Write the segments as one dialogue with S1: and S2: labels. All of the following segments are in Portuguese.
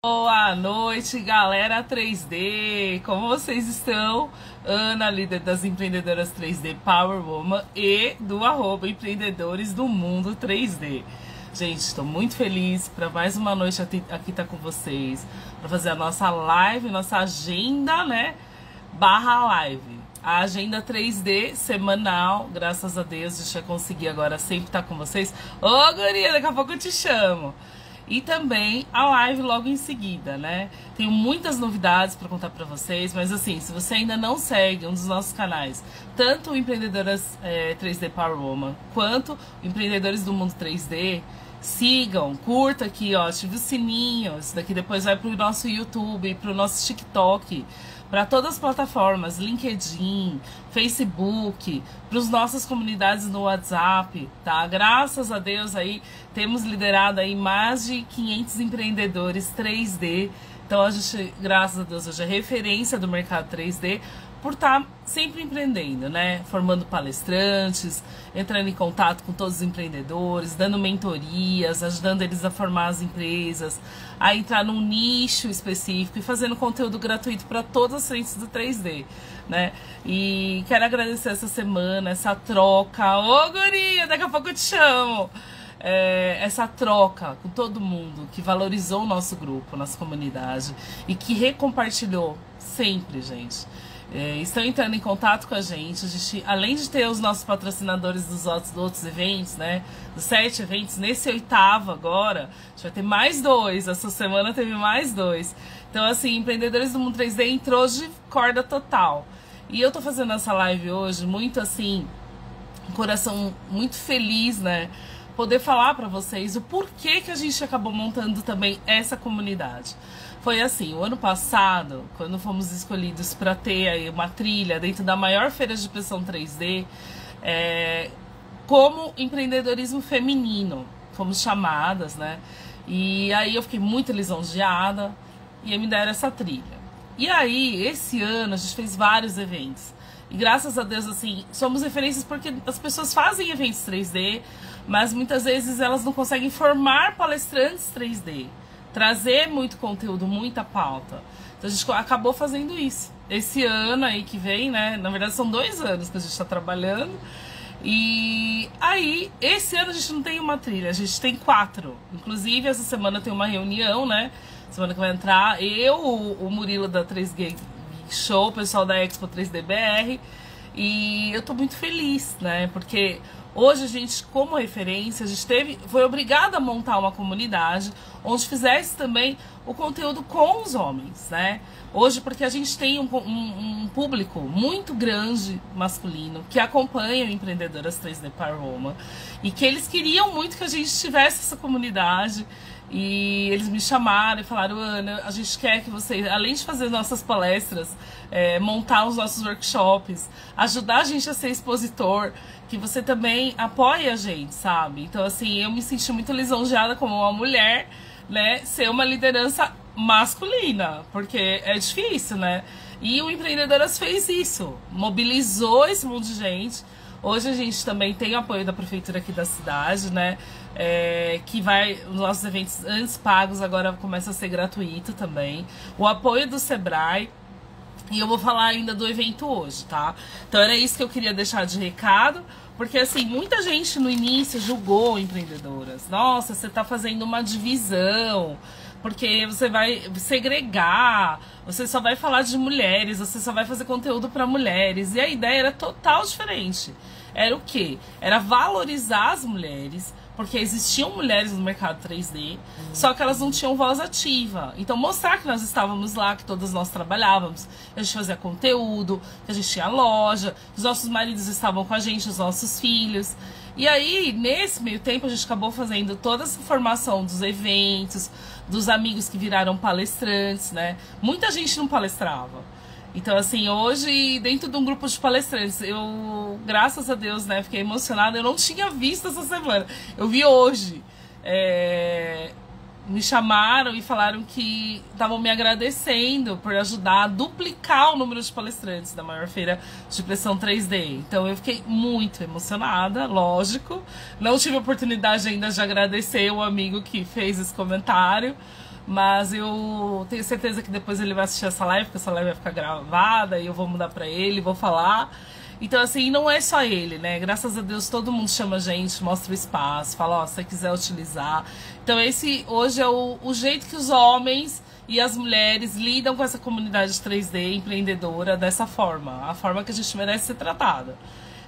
S1: Boa noite, galera 3D! Como vocês estão? Ana, líder das empreendedoras 3D Power Woman e do @empreendedores do mundo 3D. Gente, estou muito feliz para mais uma noite aqui estar com vocês, para fazer a nossa live, nossa agenda, né? /live. A agenda 3D semanal, graças a Deus, deixa eu conseguir agora sempre estar com vocês. Ô, guria, daqui a pouco eu te chamo. E também a live logo em seguida, né? Tenho muitas novidades para contar para vocês, mas assim, se você ainda não segue um dos nossos canais, tanto o Empreendedoras 3D Power Woman, quanto o Empreendedores do Mundo 3D, sigam, curta aqui, ó, ative o sininho, isso daqui depois vai pro nosso YouTube, pro nosso TikTok, para todas as plataformas, LinkedIn, Facebook, para as nossas comunidades no WhatsApp, tá? Graças a Deus aí temos liderado aí mais de 500 empreendedores 3D. Então a gente, graças a Deus, hoje é referência do mercado 3D por estar sempre empreendendo, né? Formando palestrantes, entrando em contato com todos os empreendedores, dando mentorias, ajudando eles a formar as empresas, a entrar num nicho específico e fazendo conteúdo gratuito para todas as frentes do 3D, né? E quero agradecer essa semana, essa troca. Ô, guria, daqui a pouco eu te chamo! Essa troca com todo mundo que valorizou o nosso grupo, nossa comunidade e que recompartilhou sempre, gente. Estão entrando em contato com a gente, além de ter os nossos patrocinadores dos outros eventos, né? Dos 7 eventos, nesse 8º agora, a gente vai ter mais 2, essa semana teve mais 2. Então, assim, Empreendedores do Mundo 3D entrou de corda total. E eu tô fazendo essa live hoje muito assim, com o coração muito feliz, né? Poder falar pra vocês o porquê que a gente acabou montando também essa comunidade. Foi assim, o ano passado, quando fomos escolhidos para ter aí uma trilha dentro da maior feira de impressão 3D, como empreendedorismo feminino, fomos chamadas, né? E aí eu fiquei muito lisonjeada e me deram essa trilha. E aí, esse ano, a gente fez vários eventos. E graças a Deus, assim, somos referências porque as pessoas fazem eventos 3D, mas muitas vezes elas não conseguem formar palestrantes 3D. Trazer muito conteúdo, muita pauta. Então a gente acabou fazendo isso. Esse ano aí que vem, né? Na verdade são 2 anos que a gente está trabalhando. E aí, esse ano a gente não tem uma trilha, a gente tem 4. Inclusive, essa semana tem uma reunião, né? Semana que vai entrar o Murilo da 3D Show, o pessoal da Expo 3D BR. E eu tô muito feliz, né? Porque hoje a gente, como referência, a gente foi obrigada a montar uma comunidade onde fizesse também o conteúdo com os homens, né? Hoje, porque a gente tem um público muito grande masculino que acompanha o Empreendedoras 3D Power Woman e que eles queriam muito que a gente tivesse essa comunidade. E eles me chamaram e falaram: Ana, a gente quer que você, além de fazer nossas palestras, montar os nossos workshops, ajudar a gente a ser expositor, que você também apoie a gente, sabe? Então, assim, eu me senti muito lisonjeada como uma mulher, né, ser uma liderança masculina, porque é difícil, né? E o Empreendedoras fez isso, mobilizou esse monte de gente. Hoje a gente também tem o apoio da prefeitura aqui da cidade, né? Que os nossos eventos antes pagos agora começam a ser gratuito também. O apoio do Sebrae. E eu vou falar ainda do evento hoje, tá? Então era isso que eu queria deixar de recado. Porque assim, muita gente no início julgou empreendedoras. Nossa, você tá fazendo uma divisão, porque você vai segregar, você só vai falar de mulheres, você só vai fazer conteúdo para mulheres. E a ideia era total diferente. Era o quê? Era valorizar as mulheres, porque existiam mulheres no mercado 3D, só que elas não tinham voz ativa. Então mostrar que nós estávamos lá, que todas nós trabalhávamos, a gente fazia conteúdo, que a gente tinha loja, os nossos maridos estavam com a gente, os nossos filhos. E aí, nesse meio tempo, a gente acabou fazendo toda essa formação dos eventos, dos amigos que viraram palestrantes, né? Muita gente não palestrava. Então, assim, hoje, dentro de um grupo de palestrantes, eu, graças a Deus, né, fiquei emocionada. Eu não tinha visto essa semana. Eu vi hoje. Me chamaram e falaram que estavam me agradecendo por ajudar a duplicar o número de palestrantes da maior feira de impressão 3D. Então eu fiquei muito emocionada, lógico. Não tive a oportunidade ainda de agradecer o amigo que fez esse comentário, Mas eu tenho certeza que depois ele vai assistir essa live, porque essa live vai ficar gravada e eu vou mudar pra ele, vou falar. Então, assim, não é só ele, né? Graças a Deus todo mundo chama a gente, mostra o espaço, fala, ó, se você quiser utilizar. Então, esse hoje é o jeito que os homens e as mulheres lidam com essa comunidade 3D empreendedora dessa forma. A forma que a gente merece ser tratada.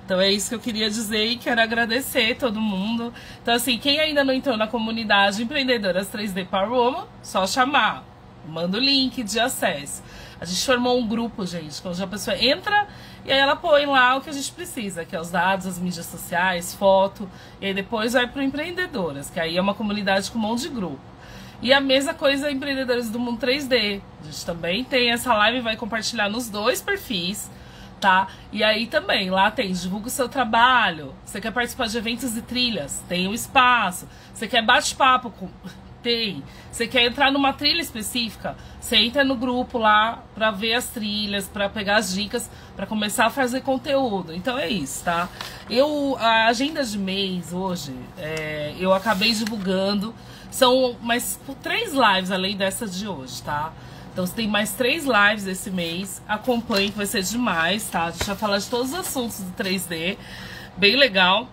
S1: Então é isso que eu queria dizer e quero agradecer todo mundo. Então assim, quem ainda não entrou na comunidade Empreendedoras 3D Power Woman, só chamar. Manda o link de acesso. A gente formou um grupo, gente, onde a pessoa entra e aí ela põe lá o que a gente precisa, que é os dados, as mídias sociais, foto. E aí depois vai para o Empreendedoras, que aí é uma comunidade com um monte de grupo. E a mesma coisa Empreendedores do Mundo 3D. A gente também tem essa live, vai compartilhar nos dois perfis. Tá? E aí também, lá tem, divulga o seu trabalho, você quer participar de eventos e trilhas, tem um espaço, você quer bate-papo, tem, você quer entrar numa trilha específica, você entra no grupo lá pra ver as trilhas, pra pegar as dicas, pra começar a fazer conteúdo. Então é isso, tá? A agenda de mês hoje, eu acabei divulgando, são mais 3 lives além dessa de hoje, tá? Então você tem mais 3 lives esse mês, acompanhe que vai ser demais, tá? A gente vai falar de todos os assuntos do 3D, bem legal.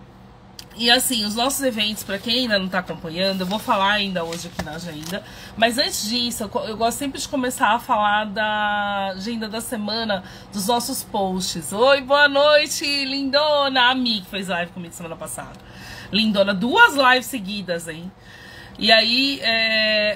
S1: E assim, os nossos eventos, pra quem ainda não tá acompanhando, eu vou falar ainda hoje aqui na agenda. Mas antes disso, eu gosto sempre de começar a falar da agenda da semana, dos nossos posts. Oi, boa noite, lindona! A Mi, que fez live comigo semana passada. Lindona, 2 lives seguidas, hein? E aí,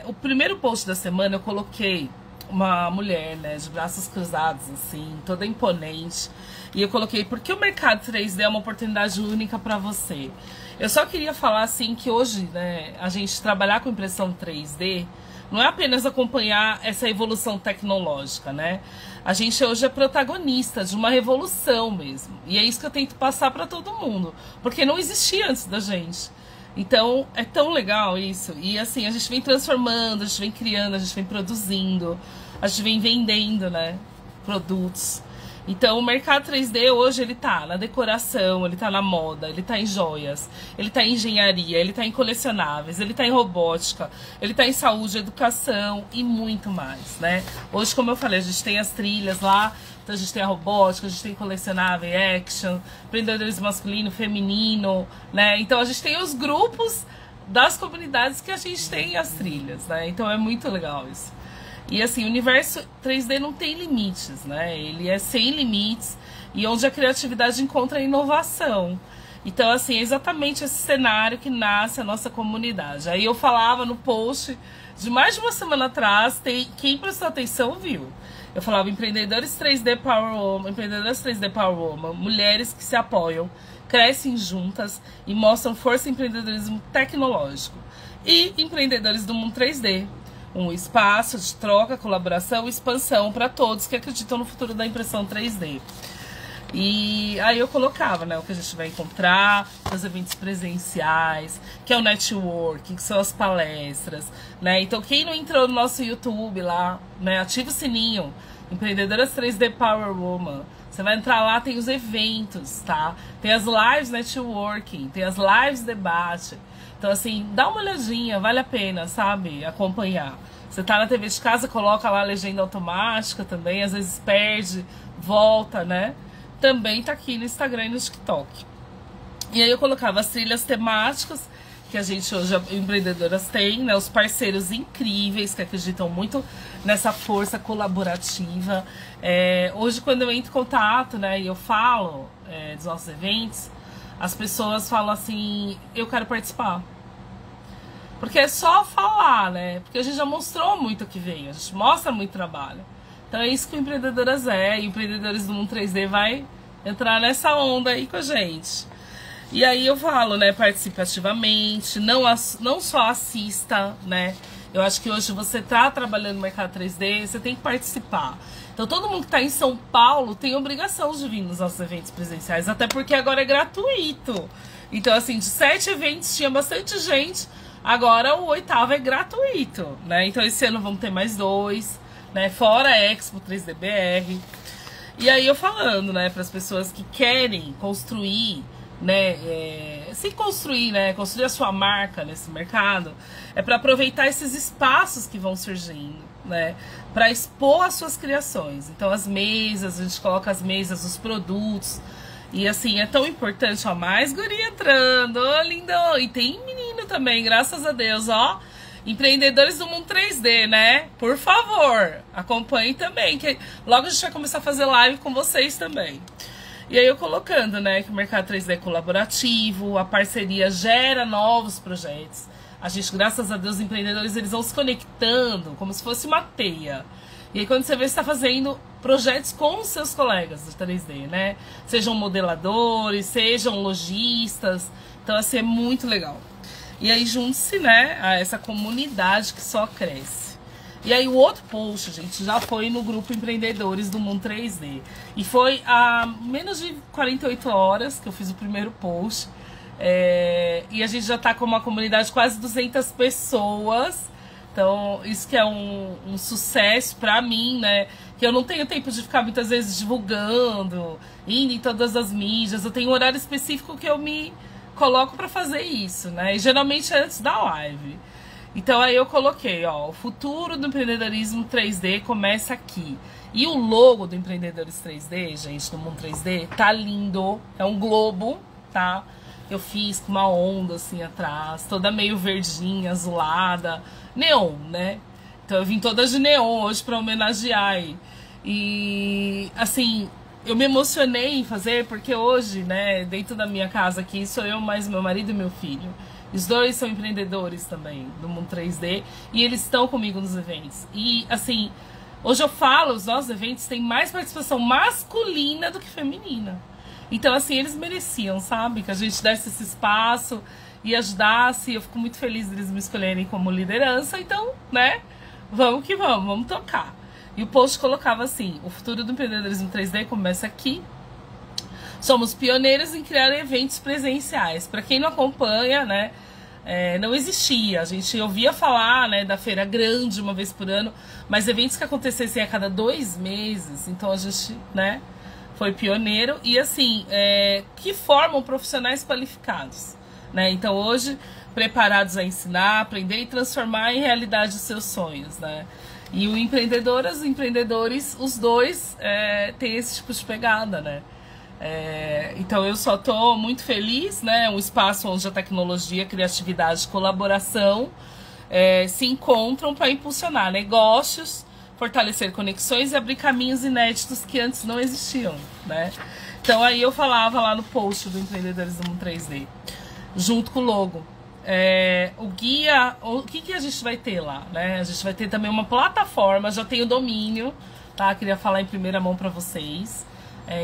S1: o primeiro post da semana eu coloquei uma mulher, né, de braços cruzados, assim, toda imponente. E eu coloquei, porque o mercado 3D é uma oportunidade única para você. Eu só queria falar, assim, que hoje, né, a gente trabalhar com impressão 3D não é apenas acompanhar essa evolução tecnológica, né? A gente hoje é protagonista de uma revolução mesmo. E é isso que eu tento passar para todo mundo, porque não existia antes da gente. Então, é tão legal isso. E assim, a gente vem transformando, a gente vem criando, a gente vem produzindo, a gente vem vendendo, né, produtos. Então, o mercado 3D hoje, ele tá na decoração, ele tá na moda, ele tá em joias, ele tá em engenharia, ele tá em colecionáveis, ele tá em robótica, ele tá em saúde, educação e muito mais, né? Hoje, como eu falei, a gente tem as trilhas lá. Então a gente tem a robótica, a gente tem colecionável, action, empreendedorismo masculino, feminino, né? Então a gente tem os grupos das comunidades que a gente tem as trilhas, né? Então é muito legal isso. E assim, o universo 3D não tem limites, né? Ele é sem limites e onde a criatividade encontra a inovação. Então assim, é exatamente esse cenário que nasce a nossa comunidade. Aí eu falava no post de mais de uma semana atrás, quem prestou atenção viu. Eu falava empreendedores 3D Power Woman, empreendedoras 3D Power Woman, mulheres que se apoiam, crescem juntas e mostram força em empreendedorismo tecnológico. E empreendedores do mundo 3D, um espaço de troca, colaboração e expansão para todos que acreditam no futuro da impressão 3D. E aí eu colocava, né, o que a gente vai encontrar, os eventos presenciais, que é o networking, que são as palestras, né? Então quem não entrou no nosso YouTube lá, né, ativa o sininho, Empreendedoras 3D Power Woman. Você vai entrar lá, tem os eventos, tá? Tem as lives networking, tem as lives debate. Então assim, dá uma olhadinha, vale a pena, sabe, acompanhar. Você tá na TV de casa, coloca lá a legenda automática também, às vezes perde, volta, né? Também tá aqui no Instagram e no TikTok. E aí eu colocava as trilhas temáticas que a gente hoje, empreendedoras, tem, né? Os parceiros incríveis que acreditam muito nessa força colaborativa. Hoje, quando eu entro em contato, né, e eu falo dos nossos eventos, as pessoas falam assim, eu quero participar. Porque é só falar, né? Porque a gente já mostrou muito o que vem, a gente mostra muito trabalho. Então é isso que o Empreendedoras e Empreendedores do Mundo 3D vai entrar nessa onda aí com a gente. E aí eu falo, né, participe ativamente, não só assista, né? Eu acho que hoje você tá trabalhando no mercado 3D, você tem que participar. Então todo mundo que tá em São Paulo tem obrigação de vir nos nossos eventos presenciais, até porque agora é gratuito. Então assim, de 7 eventos tinha bastante gente, agora o 8º é gratuito, né? Então esse ano vamos ter mais 2. Né, fora a Expo 3DBR. E aí eu falando, né, para as pessoas que querem construir né, se construir, né, construir a sua marca nesse mercado, é para aproveitar esses espaços que vão surgindo, né, para expor as suas criações. Então as mesas, a gente coloca as mesas, os produtos, e assim, é tão importante, ó, mais guria entrando, ô lindo, e tem menino também, graças a Deus, ó, empreendedores do mundo 3D, né, por favor, acompanhem também, que logo a gente vai começar a fazer live com vocês também. E aí eu colocando, né, que o mercado 3D é colaborativo, a parceria gera novos projetos. A gente, graças a Deus, os empreendedores, eles vão se conectando como se fosse uma teia. E aí quando você vê, você está fazendo projetos com os seus colegas do 3D, né? Sejam modeladores, sejam lojistas. Então, assim, é muito legal. E aí junte-se, né, a essa comunidade que só cresce. E aí o outro post, gente, já foi no grupo Empreendedores do Mundo 3D. E foi há menos de 48 horas que eu fiz o primeiro post. E a gente já tá com uma comunidade de quase 200 pessoas. Então, isso que é um sucesso pra mim, né? Que eu não tenho tempo de ficar muitas vezes divulgando, indo em todas as mídias. Eu tenho um horário específico que eu me coloco pra fazer isso, né? E geralmente é antes da live. Então aí eu coloquei, ó, o futuro do empreendedorismo 3D começa aqui. E o logo do Empreendedores 3D, gente, do Mundo 3D, tá lindo. É um globo, tá? Eu fiz com uma onda assim atrás, toda meio verdinha, azulada, neon, né? Então eu vim toda de neon hoje pra homenagear aí. E assim, eu me emocionei em fazer porque hoje, né, dentro da minha casa aqui, sou eu mais meu marido e meu filho. Os dois são empreendedores também do Mundo 3D e eles estão comigo nos eventos. E assim, hoje eu falo, os nossos eventos têm mais participação masculina do que feminina. Então assim, eles mereciam, sabe? Que a gente desse esse espaço e ajudasse. Eu fico muito feliz deles me escolherem como liderança. Então, né, vamos que vamos tocar. E o post colocava assim: o futuro do empreendedorismo 3D começa aqui. Somos pioneiros em criar eventos presenciais. Para quem não acompanha, né, não existia. A gente ouvia falar, né, da feira grande uma vez por ano, mas eventos que acontecessem a cada 2 meses. Então a gente, né, foi pioneiro e assim, que formam profissionais qualificados, né? Então hoje preparados a ensinar, aprender e transformar em realidade os seus sonhos, né? E o empreendedoras, os empreendedores, os dois têm esse tipo de pegada, né? Então eu só tô muito feliz, né? Um espaço onde a tecnologia, criatividade e colaboração se encontram para impulsionar negócios, fortalecer conexões e abrir caminhos inéditos que antes não existiam, né? Então aí eu falava lá no post do Empreendedores do Mundo 3D, junto com o logo. O guia, o que a gente vai ter lá, né? A gente vai ter também uma plataforma, já tem o domínio, tá? Queria falar em primeira mão para vocês.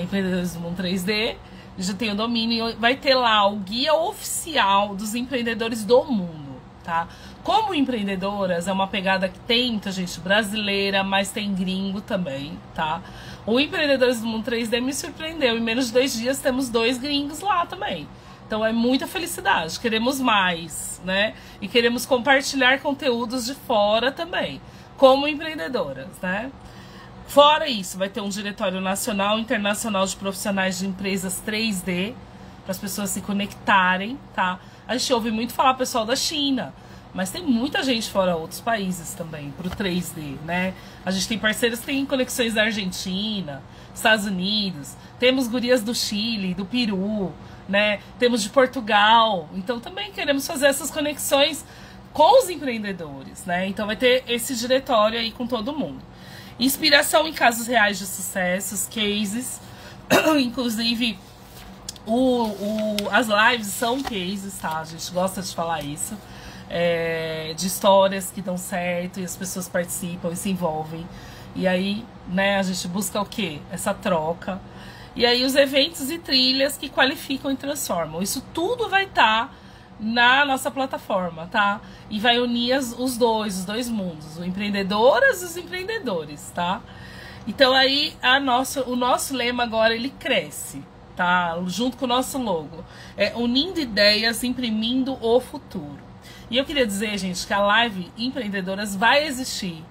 S1: Empreendedores do Mundo 3D, já tem o domínio, vai ter lá o guia oficial dos empreendedores do mundo, tá? Como empreendedoras, é uma pegada que tem muita gente brasileira, mas tem gringo também, tá? O Empreendedores do Mundo 3D me surpreendeu, em menos de 2 dias temos 2 gringos lá também. Então é muita felicidade, queremos mais, né? E queremos compartilhar conteúdos de fora também, como empreendedoras, né? Fora isso, vai ter um diretório nacional e internacional de profissionais de empresas 3D, para as pessoas se conectarem, tá? A gente ouve muito falar pessoal da China, mas tem muita gente fora outros países também, pro 3D, né? A gente tem parceiros que têm conexões da Argentina, Estados Unidos, temos gurias do Chile, do Peru, né? Temos de Portugal, então também queremos fazer essas conexões com os empreendedores, né? Então vai ter esse diretório aí com todo mundo. Inspiração em casos reais de sucessos, cases, inclusive as lives são cases, tá? A gente gosta de falar isso, de histórias que dão certo e as pessoas participam e se envolvem. E aí, né, a gente busca o quê? Essa troca. E aí os eventos e trilhas que qualificam e transformam. Isso tudo vai estar na nossa plataforma, tá? E vai unir os dois mundos, o empreendedoras e os empreendedores, tá? Então aí o nosso lema agora, ele cresce, tá? Junto com o nosso logo. Unindo ideias, imprimindo o futuro. E eu queria dizer, gente, que a live Empreendedoras vai existir,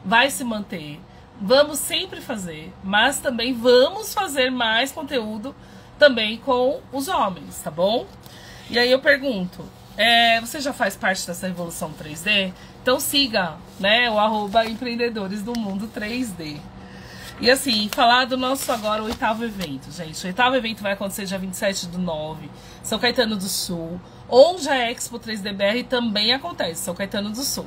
S1: vai se manter. Vamos sempre fazer, mas também vamos fazer mais conteúdo também com os homens, tá bom? E aí eu pergunto, você já faz parte dessa revolução 3D? Então siga, né, o @empreendedores do mundo 3D. E assim, falar do nosso agora 8º evento, gente. O 8º evento vai acontecer dia 27/9, São Caetano do Sul. Onde a Expo 3DBR também acontece, São Caetano do Sul.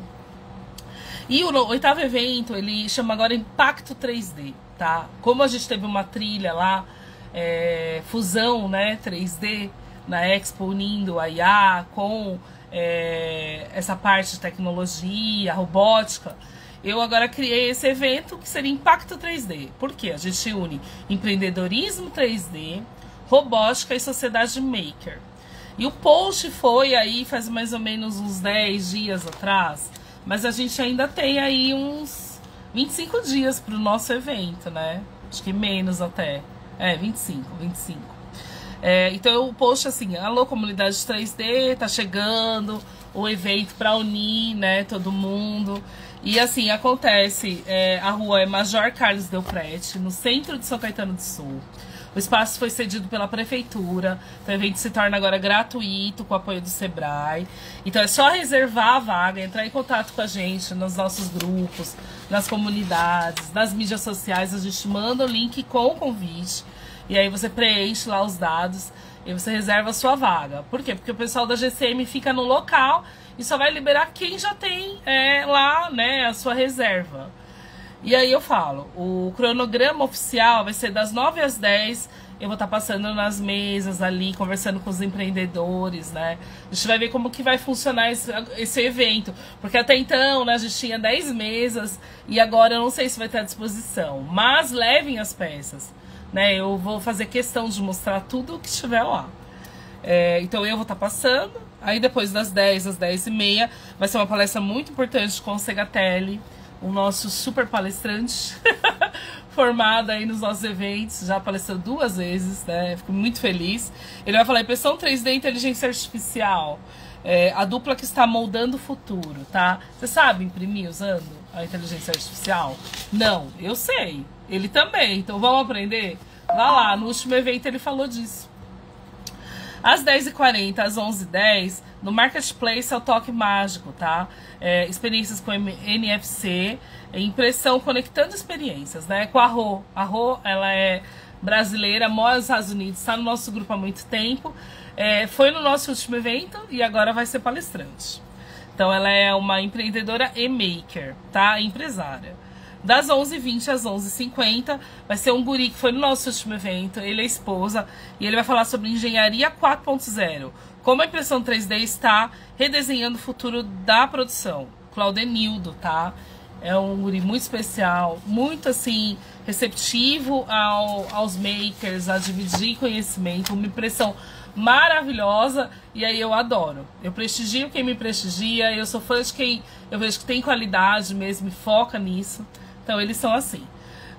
S1: E o 8º evento, ele chama agora Impacto 3D, tá? Como a gente teve uma trilha lá, fusão, né, 3D, na Expo, unindo a IA com essa parte de tecnologia, robótica, eu agora criei esse evento que seria Impacto 3D. Por quê? A gente une empreendedorismo 3D, robótica e sociedade maker. E o post foi aí faz mais ou menos uns 10 dias atrás, mas a gente ainda tem aí uns 25 dias para o nosso evento, né? Acho que menos até. 25. Então o post assim, alô comunidade 3D, tá chegando o evento para unir, né, todo mundo. E assim, acontece, a rua é Major Carlos Delprete, no centro de São Caetano do Sul. O espaço foi cedido pela prefeitura, então o evento se torna agora gratuito, com o apoio do Sebrae. Então é só reservar a vaga, entrar em contato com a gente nos nossos grupos, nas comunidades, nas mídias sociais, a gente manda o link com o convite. E aí você preenche lá os dados e você reserva a sua vaga. Por quê? Porque o pessoal da GCM fica no local e só vai liberar quem já tem lá, né, a sua reserva. E aí eu falo, o cronograma oficial vai ser das 9 às 10, eu vou estar passando nas mesas ali, conversando com os empreendedores, né? A gente vai ver como que vai funcionar esse evento, porque até então, né, a gente tinha 10 mesas e agora eu não sei se vai ter à disposição, mas levem as peças, né? Eu vou fazer questão de mostrar tudo o que estiver lá. Então eu vou estar passando, aí depois das 10 às 10h30 vai ser uma palestra muito importante com o Segatelli, o nosso super palestrante, formado aí nos nossos eventos, já palestrou 2 vezes, né? Fico muito feliz. Ele vai falar impressão 3D e inteligência artificial, a dupla que está moldando o futuro, tá? Você sabe imprimir usando a inteligência artificial? Não, eu sei. Ele também, então vamos aprender? Vá lá, no último evento ele falou disso. Às 10h40, às 11h10, no Marketplace é o toque mágico, tá? Experiências com NFC, impressão conectando experiências, né? Com a Rô. A Rô, ela é brasileira, mora nos Estados Unidos, está no nosso grupo há muito tempo. Foi no nosso último evento e agora vai ser palestrante. Então ela é uma empreendedora e maker, tá? Empresária. Das 11h20 às 11h50, vai ser um guri que foi no nosso último evento, ele é esposa, e ele vai falar sobre engenharia 4.0, como a impressão 3D está redesenhando o futuro da produção. Claudenildo, tá? É um guri muito especial, muito assim, receptivo aos makers, a dividir conhecimento, uma impressão maravilhosa, e aí eu adoro. Eu prestigio quem me prestigia, eu sou fã de quem eu vejo que tem qualidade mesmo e foca nisso. Então eles são assim.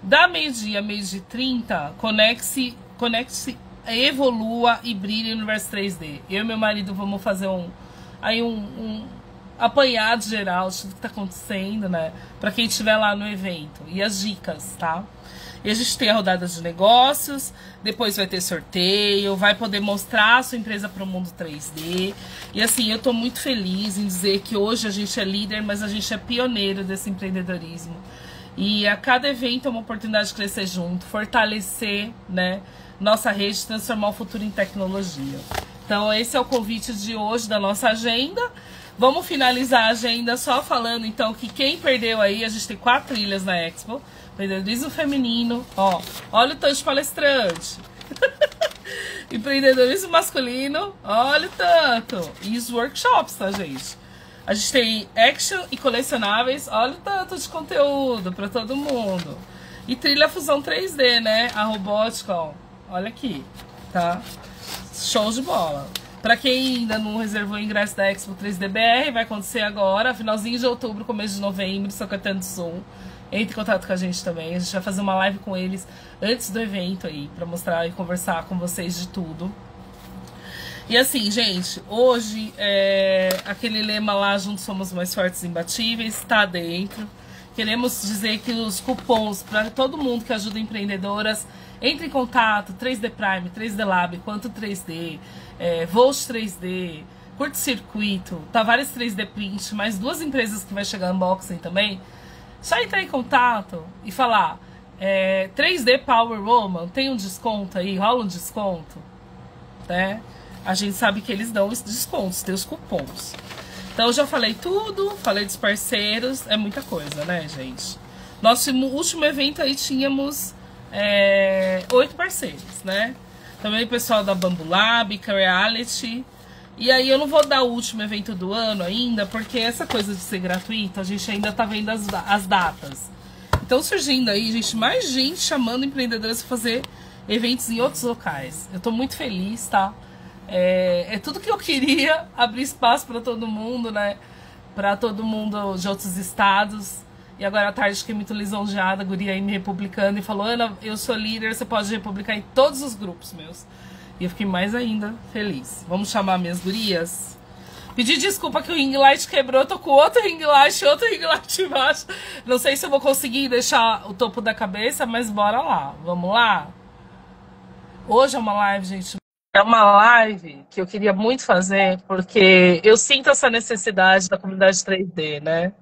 S1: Da meio-dia a meio-dia e 30, conecte-se, evolua e brilhe no universo 3D. Eu e meu marido vamos fazer um apanhado geral de tudo que tá acontecendo, né? Pra quem estiver lá no evento. E as dicas, tá? E a gente tem a rodada de negócios, depois vai ter sorteio, vai poder mostrar a sua empresa para o mundo 3D. E assim, eu tô muito feliz em dizer que hoje a gente é líder, mas a gente é pioneiro desse empreendedorismo. E a cada evento é uma oportunidade de crescer junto, fortalecer, né, nossa rede, transformar o futuro em tecnologia. Então esse é o convite de hoje da nossa agenda. Vamos finalizar a agenda só falando então que quem perdeu aí, a gente tem 4 trilhas na Expo. Empreendedorismo feminino, ó, olha o tanto de palestrante. Empreendedorismo masculino, olha o tanto. E os workshops, tá, gente? A gente tem action e colecionáveis, olha o tanto de conteúdo para todo mundo. E trilha fusão 3D, né? A robótica, ó, olha aqui, tá? Show de bola. Para quem ainda não reservou o ingresso da Expo 3DBR, vai acontecer agora, finalzinho de outubro, começo de novembro, São Caetano do Sul. Entre em contato com a gente também. A gente vai fazer uma live com eles antes do evento aí, pra mostrar e conversar com vocês de tudo. E assim, gente, hoje aquele lema lá, juntos somos mais fortes e imbatíveis, tá dentro. Queremos dizer que os cupons para todo mundo que ajuda empreendedoras, entre em contato, 3D Prime, 3D Lab, Quanto 3D, Volt 3D, Curto Circuito, Tavares 3D Print, mais 2 empresas que vai chegar unboxing também. Só entrar em contato e falar 3D Power Woman, tem um desconto aí, rola um desconto, né? A gente sabe que eles dão os descontos, tem os cupons. Então eu já falei tudo, falei dos parceiros, é muita coisa, né, gente? Nosso último evento aí tínhamos 8 parceiros, né? Também o pessoal da Bambu Lab, Reality. E aí eu não vou dar o último evento do ano ainda, porque essa coisa de ser gratuito, a gente ainda tá vendo as datas. Então surgindo aí, gente, mais gente chamando empreendedoras para fazer eventos em outros locais. Eu tô muito feliz, tá? É tudo que eu queria, abrir espaço para todo mundo, né? Para todo mundo de outros estados. E agora à tarde fiquei muito lisonjeada, a guria aí me republicando e falou: Ana, eu sou líder, você pode republicar em todos os grupos meus. E eu fiquei mais ainda feliz. Vamos chamar minhas gurias? Pedir desculpa que o ring light quebrou, eu tô com outro ring light embaixo. Não sei se eu vou conseguir deixar o topo da cabeça, mas bora lá. Vamos lá? Hoje é uma live, gente. É uma live que eu queria muito fazer, porque eu sinto essa necessidade da comunidade 3D, né?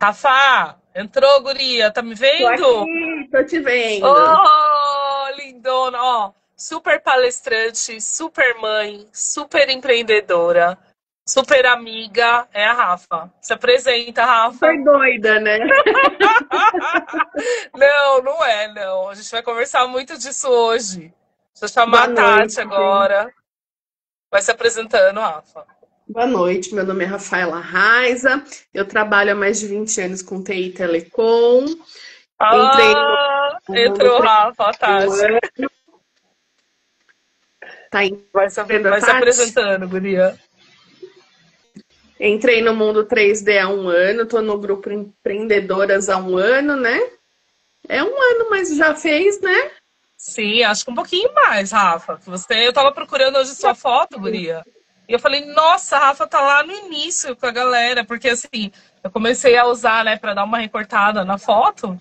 S1: Rafa, entrou, guria, tá me
S2: Tô
S1: vendo?
S2: aqui, tô te vendo.
S1: Oh, lindona, ó, super palestrante, super mãe, super empreendedora, super amiga, é a Rafa. Se apresenta, Rafa.
S2: Super doida, né?
S1: Não, não é, não. A gente vai conversar muito disso hoje. Deixa eu chamar
S2: Boa
S1: a
S2: noite.
S1: Tati agora. Vai se apresentando, Rafa.
S2: Boa noite, meu nome é Rafaela Raiza, eu trabalho há mais de 20 anos com TI e Telecom, entrei no mundo
S1: Entrou,
S2: 3D
S1: Rafa, a
S2: há um
S1: Tati.
S2: ano, tá entendendo a
S1: Vai se
S2: Tati?
S1: apresentando, guria.
S2: Entrei no mundo 3D há um ano, tô no grupo Empreendedoras há um ano, né? É um ano, mas já fez, né?
S1: Sim, acho que um pouquinho mais, Rafa. Eu tava procurando hoje sua foto, guria. E eu falei, nossa, a Rafa tá lá no início com a galera, porque assim, eu comecei a usar, né, pra dar uma recortada na foto,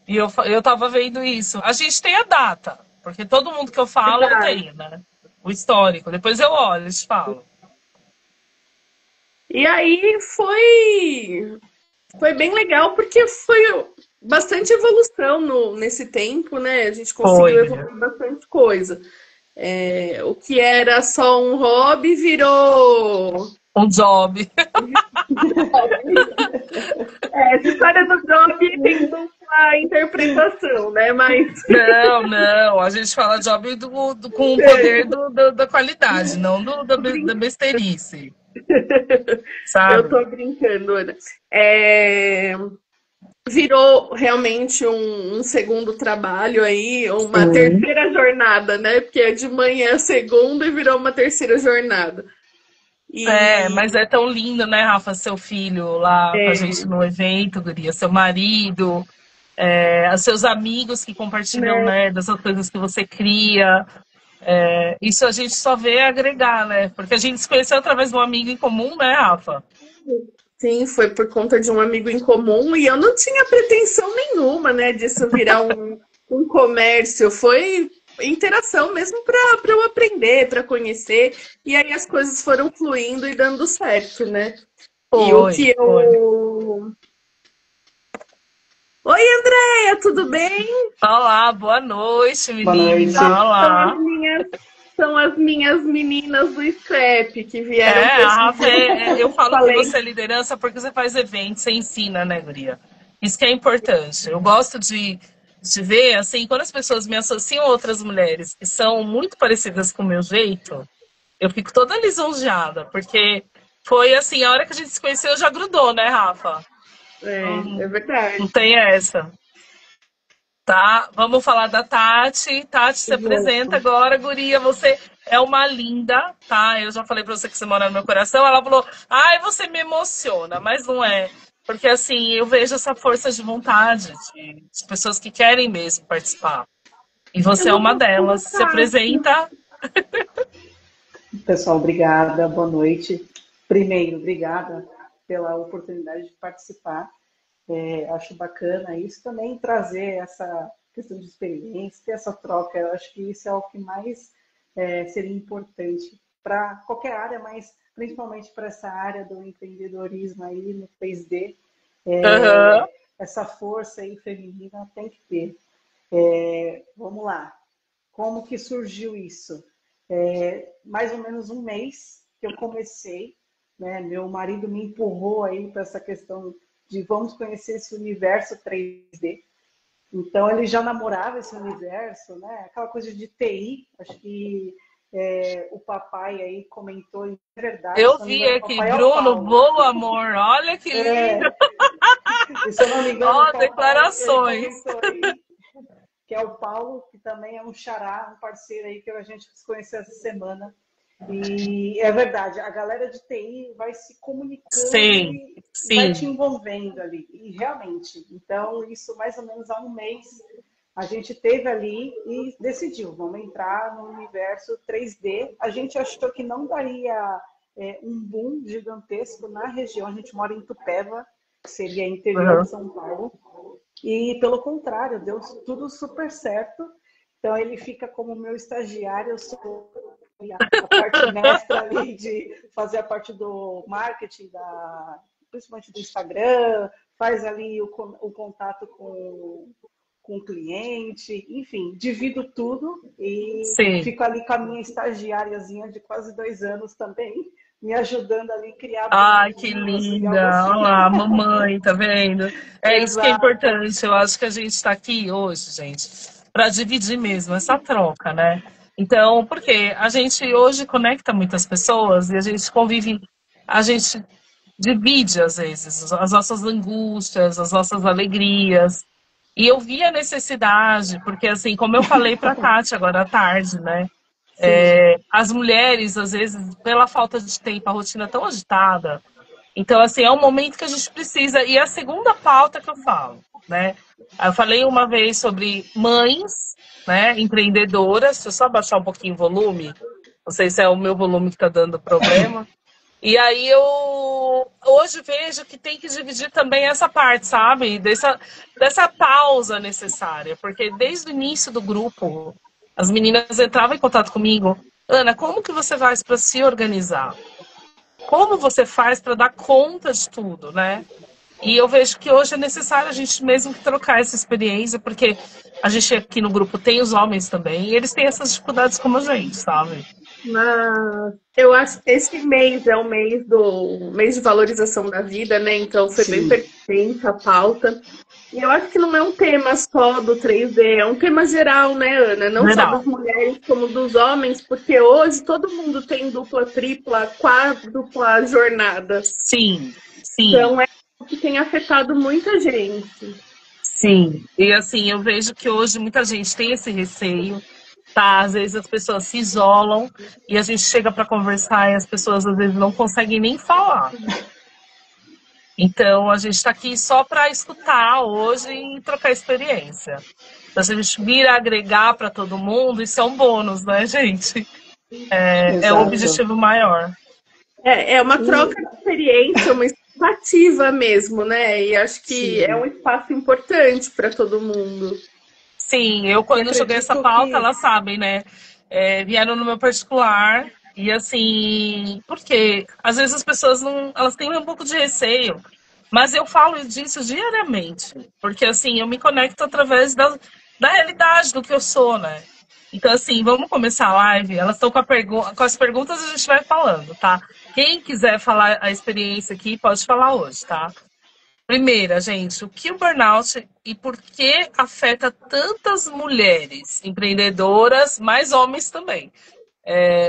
S1: e eu tava vendo isso. A gente tem a data, porque todo mundo que eu falo, eu
S2: Verdade.
S1: tenho, né? O histórico. Depois eu olho e te falo.
S2: E aí foi bem legal porque foi bastante evolução nesse tempo, né? A gente
S1: Foi,
S2: conseguiu
S1: guria.
S2: evoluir bastante coisa. O que era só um hobby virou.
S1: Um job.
S2: Essa história do job tem dupla interpretação, né? Mas
S1: Não, não. A gente fala job com o poder da qualidade, não da besteirice,
S2: eu
S1: sabe?
S2: tô brincando, Ana. É, virou realmente um segundo trabalho aí, uma
S1: Sim.
S2: terceira jornada, né? Porque é de manhã segunda e virou uma terceira jornada. E
S1: Mas é tão lindo, né, Rafa, seu filho lá com a gente no evento, guria, seu marido, os seus amigos que compartilham,
S2: né,
S1: né, dessas coisas que você cria. Isso a gente só vê agregar, né? Porque a gente se conheceu através de um amigo em comum, né, Rafa?
S2: sim, foi por conta de um amigo em comum e eu não tinha pretensão nenhuma, né, disso virar um comércio. Foi interação mesmo para eu aprender, para conhecer. E aí as coisas foram fluindo e dando certo, né? E o
S1: Foi,
S2: que
S1: foi.
S2: eu. Oi, Andréia, tudo bem?
S1: Olá, boa noite,
S3: Boa noite.
S1: menina.
S2: São as
S1: Olá.
S2: minhas, são as minhas meninas do Scrap que vieram
S1: A Rafa,
S2: prestigiar.
S1: eu falo que
S2: Falei,
S1: você é liderança porque você faz eventos, você ensina, né, guria? Isso que é importante. Eu gosto de ver, assim, quando as pessoas me associam a outras mulheres que são muito parecidas com o meu jeito, eu fico toda lisonjeada, porque foi assim, a hora que a gente se conheceu já grudou, né, Rafa?
S2: é
S1: Não, não
S2: verdade.
S1: tem essa. Tá, vamos falar da Tati. Tati, se apresenta
S2: Vamos.
S1: agora, guria. Você é uma linda, tá? Eu já falei pra você que você mora no meu coração. Ela falou, ai, você me emociona, mas não é. Porque assim, eu vejo essa força de vontade de pessoas que querem mesmo participar. E
S2: Eu
S1: você é
S2: não
S1: uma
S2: posso
S1: delas. Se
S2: colocar.
S1: apresenta.
S3: Pessoal, obrigada, boa noite. Primeiro, obrigada pela oportunidade de participar. Acho bacana isso também, trazer essa questão de experiência, ter essa troca. Eu acho que isso é o que mais seria importante para qualquer área, mas principalmente para essa área do empreendedorismo aí no 3D.
S1: Uhum.
S3: Essa força aí feminina tem que ter. Vamos lá. Como que surgiu isso? Mais ou menos um mês que eu comecei, né? Meu marido me empurrou aí para essa questão de vamos conhecer esse universo 3D. Então ele já namorava esse universo, né? Aquela coisa de TI, acho que o papai aí comentou, em verdade,
S1: Eu
S3: se não me
S1: vi
S3: engano, o
S1: aqui,
S3: papai é o
S1: Bruno,
S3: Paulo.
S1: vou, amor, olha que lindo.
S3: E se eu não me engano,
S1: Ó,
S3: o papai, ele
S1: declarações.
S3: comentou aí que é o Paulo, que também é um xará, um parceiro aí que a gente se conheceu essa semana. E é verdade, a galera de TI vai se comunicando
S1: Sim,
S3: e vai te
S1: sim.
S3: envolvendo ali. E realmente, então, isso mais ou menos há um mês, a gente teve ali e decidiu, vamos entrar no universo 3D. A gente achou que não daria um boom gigantesco na região, a gente mora em Itupeva, que seria interior
S1: Uhum.
S3: de São Paulo, e pelo contrário, deu tudo super certo. Então ele fica como meu estagiário, eu sou a parte mestra ali de fazer a parte do marketing, principalmente do Instagram, faz ali o contato com o cliente, enfim, divido tudo e
S1: Sim.
S3: fico ali com a minha estagiáriazinha de quase 2 anos também, me ajudando ali a criar
S1: Ai, que
S3: bonequinhos e algo
S1: linda! Olha
S3: assim.
S1: lá, mamãe, tá vendo? É isso que é
S3: Exato.
S1: importante. Eu acho que a gente está aqui hoje, gente, para dividir mesmo essa troca, né? Então, porque a gente hoje conecta muitas pessoas e a gente convive, a gente divide às vezes as nossas angústias, as nossas alegrias. E eu vi a necessidade, porque assim, como eu falei para a Tati agora à tarde, né?
S3: Sim.
S1: As mulheres, às vezes, pela falta de tempo, a rotina é tão agitada. Então, assim, é um momento que a gente precisa. E a segunda pauta que eu falo, né? Eu falei uma vez sobre mães, né, empreendedoras. Deixa eu só baixar um pouquinho o volume. Não sei se é o meu volume que está dando problema. E aí eu hoje vejo que tem que dividir também essa parte, sabe? Dessa pausa necessária. Porque desde o início do grupo, as meninas entravam em contato comigo. Ana, como que você faz para se organizar? Como você faz para dar conta de tudo, né? E eu vejo que hoje é necessário a gente mesmo que trocar essa experiência, porque a gente aqui no grupo tem os homens também, e eles têm essas dificuldades como a gente, sabe?
S2: Mas eu acho que esse mês é o mês de valorização da vida, né? Então foi bem
S3: Sim,
S2: pertinente a pauta. E eu acho que não é um tema só do 3D, é um tema geral, né, Ana? Não só
S1: Geral.
S2: das mulheres, como dos homens, porque hoje todo mundo tem dupla, tripla, quádrupla jornada.
S1: Sim, sim.
S2: Então é o que tem afetado muita gente.
S1: Sim, e assim, eu vejo que hoje muita gente tem esse receio, tá? Às vezes as pessoas se isolam e a gente chega para conversar e as pessoas às vezes não conseguem nem falar. Então a gente está aqui só para escutar hoje e trocar experiência. Então, se a gente vir agregar para todo mundo, isso é um bônus, né, gente? É o
S3: exato.
S1: objetivo maior.
S2: É uma troca
S3: E
S2: de experiência, uma expectativa mesmo, né? E acho que é um
S3: sim,
S2: espaço importante para todo mundo.
S1: Sim, eu
S3: e
S1: quando joguei essa
S3: acredito
S1: pauta,
S3: que
S1: elas sabem, né? Vieram no meu particular e assim, porque às vezes as pessoas não, elas têm um pouco de receio, mas eu falo disso diariamente, porque assim, eu me conecto através da realidade do que eu sou, né? Então assim, vamos começar a live, elas estão com as perguntas a gente vai falando, tá? Quem quiser falar a experiência aqui, pode falar hoje, tá? Primeira, gente, o que o burnout e por que afeta tantas mulheres empreendedoras, mas homens também?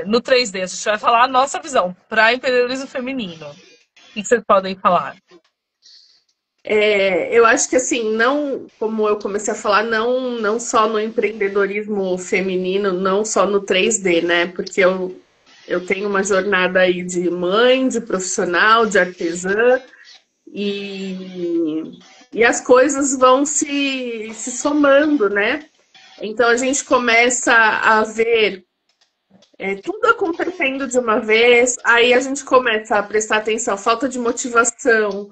S1: No 3D, a gente vai falar a nossa visão para empreendedorismo feminino. O que vocês podem falar?
S2: Eu acho que assim, não, como eu comecei a falar, não só no empreendedorismo feminino, não só no 3D, né? Porque eu tenho uma jornada aí de mãe, de profissional, de artesã, e as coisas vão se somando, né? Então a gente começa a ver tudo acontecendo de uma vez, aí a gente começa a prestar atenção, falta de motivação,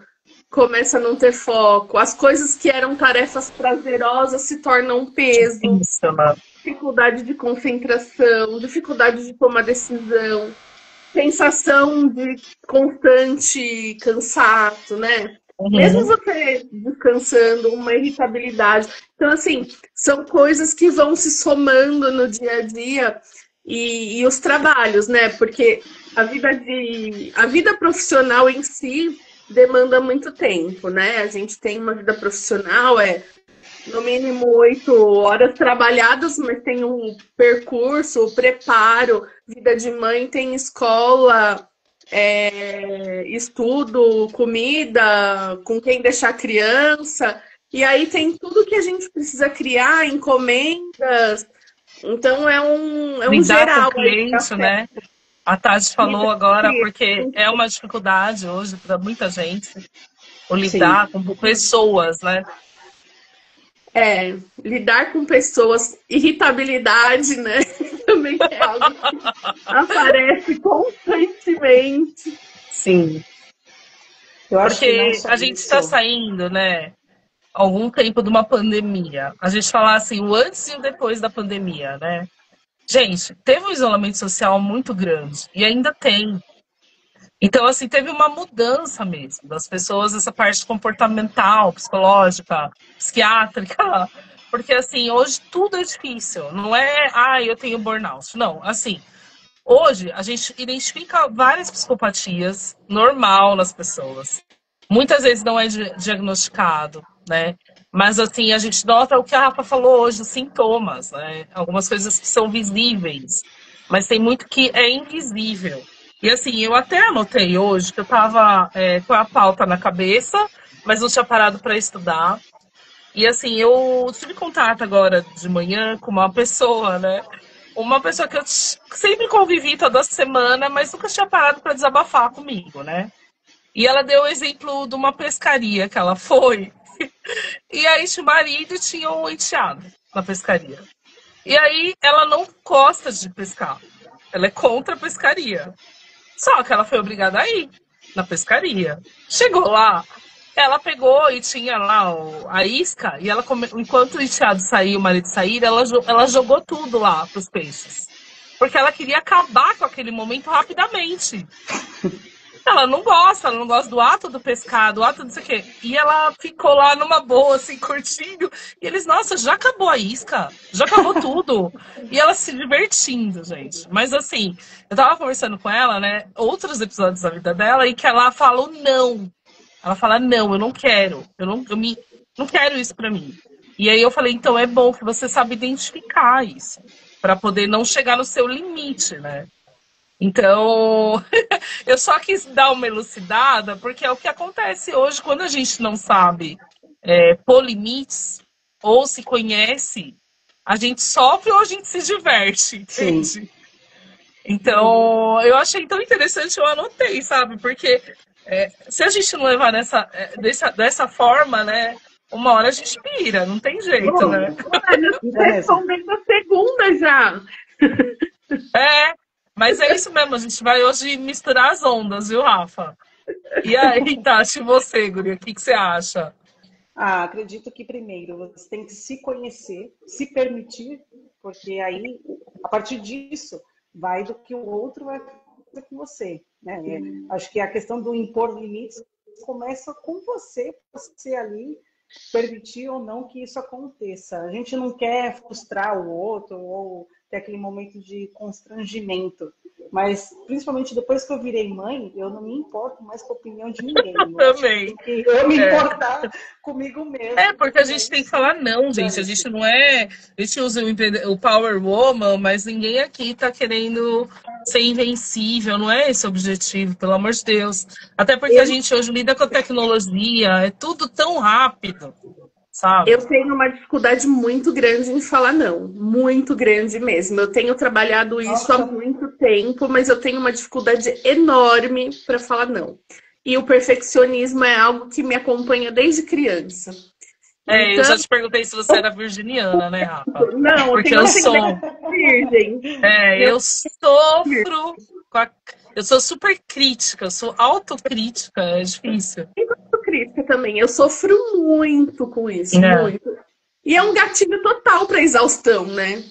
S2: começa a não ter foco, as coisas que eram tarefas prazerosas se tornam um peso,
S1: Isso, né?
S2: dificuldade de concentração, dificuldade de tomar decisão, sensação de constante cansaço, né? Mesmo você descansando, uma irritabilidade. Então, assim, são coisas que vão se somando no dia a dia e os trabalhos, né? Porque a vida profissional em si demanda muito tempo, né? A gente tem uma vida profissional, no mínimo 8 horas trabalhadas, mas tem um percurso, o preparo, vida de mãe tem escola, estudo, comida, com quem deixar a criança, e aí tem tudo que a gente precisa criar, encomendas, então é um
S1: Lidar
S2: geral.
S1: com o cliente, né? A Tati falou agora, porque é uma dificuldade hoje para muita gente, o lidar com pessoas, né?
S2: Lidar com pessoas, irritabilidade, né? Também é algo que aparece constantemente.
S1: Sim.
S3: Eu acho
S1: porque
S3: que
S1: a gente está saindo, né? Algum tempo de uma pandemia. A gente fala assim, o antes e o depois da pandemia, né? Gente, teve um isolamento social muito grande e ainda tem. Então, assim, teve uma mudança mesmo das pessoas, essa parte comportamental, psicológica, psiquiátrica, porque, assim, hoje tudo é difícil, não é, eu tenho burnout, não, assim, hoje a gente identifica várias psicopatias normal nas pessoas, muitas vezes não é diagnosticado, né, mas, assim, a gente nota o que a Rafa falou hoje, os sintomas, né, algumas coisas que são visíveis, mas tem muito que é invisível. E assim, eu até anotei hoje que eu estava com a pauta na cabeça, mas não tinha parado para estudar. E assim, eu tive contato agora de manhã com uma pessoa, né? Uma pessoa que eu sempre convivi toda semana, mas nunca tinha parado para desabafar comigo, né? E ela deu o exemplo de uma pescaria que ela foi. E aí o marido tinha um enteado na pescaria. E aí ela não gosta de pescar. Ela é contra a pescaria. Só que ela foi obrigada a ir na pescaria. Chegou lá, ela pegou e tinha lá a isca, e ela, enquanto o enteado saiu, o marido sair, ela jogou tudo lá para os peixes. Porque ela queria acabar com aquele momento rapidamente. Ela não gosta do ato do pescado, do ato não sei o quê. E ela ficou lá numa boa, assim, curtindo. E eles, nossa, já acabou a isca, já acabou tudo. E ela se divertindo, gente. Mas assim, eu tava conversando com ela, né, outros episódios da vida dela, e que ela falou não. Ela fala, não, eu não quero. Não quero isso pra mim. E aí eu falei, então é bom que você sabe identificar isso. Pra poder não chegar no seu limite, né? Então, eu só quis dar uma elucidada, porque é o que acontece hoje quando a gente não sabe pôr limites ou se conhece, a gente sofre ou a gente se diverte, entende? Sim. Então, eu achei tão interessante, eu anotei, sabe? Porque se a gente não levar dessa forma, né? Uma hora a gente pira, não tem jeito, né?
S2: Respondendo a segunda já.
S1: Mas é isso mesmo, a gente vai hoje misturar as ondas, viu, Rafa? E aí, Tati, você, Guria, o que você acha?
S3: Acredito que primeiro você tem que se conhecer, se permitir, porque aí, a partir disso, vai do que o outro vai fazer com você, né? Acho que a questão do impor limites começa com você ali permitir ou não que isso aconteça. A gente não quer frustrar o outro ou ter aquele momento de constrangimento. Mas, principalmente depois que eu virei mãe, eu não me importo mais com a opinião de ninguém.
S1: Também.
S3: Eu me importar comigo mesmo.
S1: Porque a gente tem que falar não, gente. A gente não é... A gente usa o Power Woman, mas ninguém aqui tá querendo ser invencível. Não é esse o objetivo, pelo amor de Deus. Até porque a gente hoje lida com a tecnologia. É tudo tão rápido. Sabe?
S2: Eu tenho uma dificuldade muito grande em falar não, muito grande mesmo. Eu tenho trabalhado isso há muito tempo, mas eu tenho uma dificuldade enorme para falar não. E o perfeccionismo é algo que me acompanha desde criança.
S1: Então, eu já te perguntei se você era virginiana, né, Rafa?
S2: Não,
S1: porque eu sou
S2: virgem.
S1: Eu sofro eu sou super crítica, eu sou autocrítica, é difícil.
S2: crítica também. Eu sofro muito com isso, muito. E é um gatilho total para exaustão, né?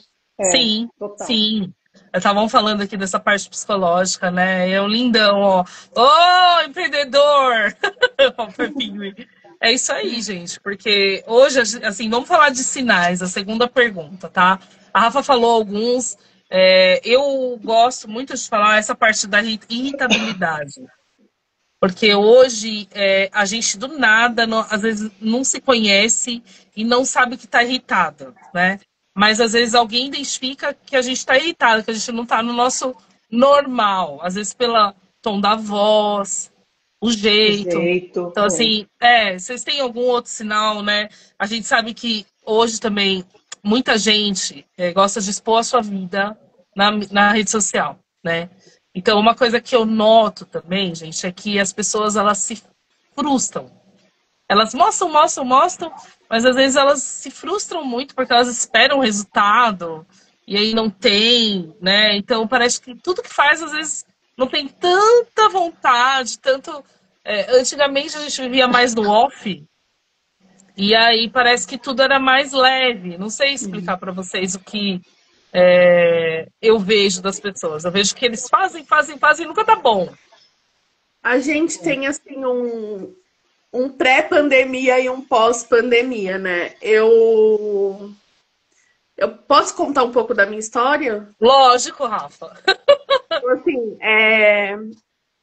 S1: Sim, sim. Estavam falando aqui dessa parte psicológica, né? É um lindão, ó. Ô, empreendedor! É isso aí, gente. Porque hoje, assim, vamos falar de sinais, a segunda pergunta, tá? A Rafa falou alguns. Eu gosto muito de falar essa parte da irritabilidade. Porque hoje a gente do nada, às vezes, não se conhece e não sabe que está irritada, né? Mas às vezes alguém identifica que a gente está irritado, que a gente não está no nosso normal. Às vezes pelo tom da voz, o jeito. Então, assim, vocês têm algum outro sinal, né? A gente sabe que hoje também muita gente gosta de expor a sua vida na rede social, né? Então, uma coisa que eu noto também, gente, é que as pessoas, elas se frustram. Elas mostram, mas às vezes elas se frustram muito porque elas esperam o resultado e aí não tem, né? Então, parece que tudo que faz, às vezes, não tem tanta vontade, tanto... antigamente a gente vivia mais no off e aí parece que tudo era mais leve. Não sei explicar para vocês o que eu vejo das pessoas. Eu vejo que eles fazem e nunca tá bom.
S2: A gente tem, assim, um pré-pandemia e um pós-pandemia, né? Eu posso contar um pouco da minha história?
S1: Lógico, Rafa.
S2: Assim,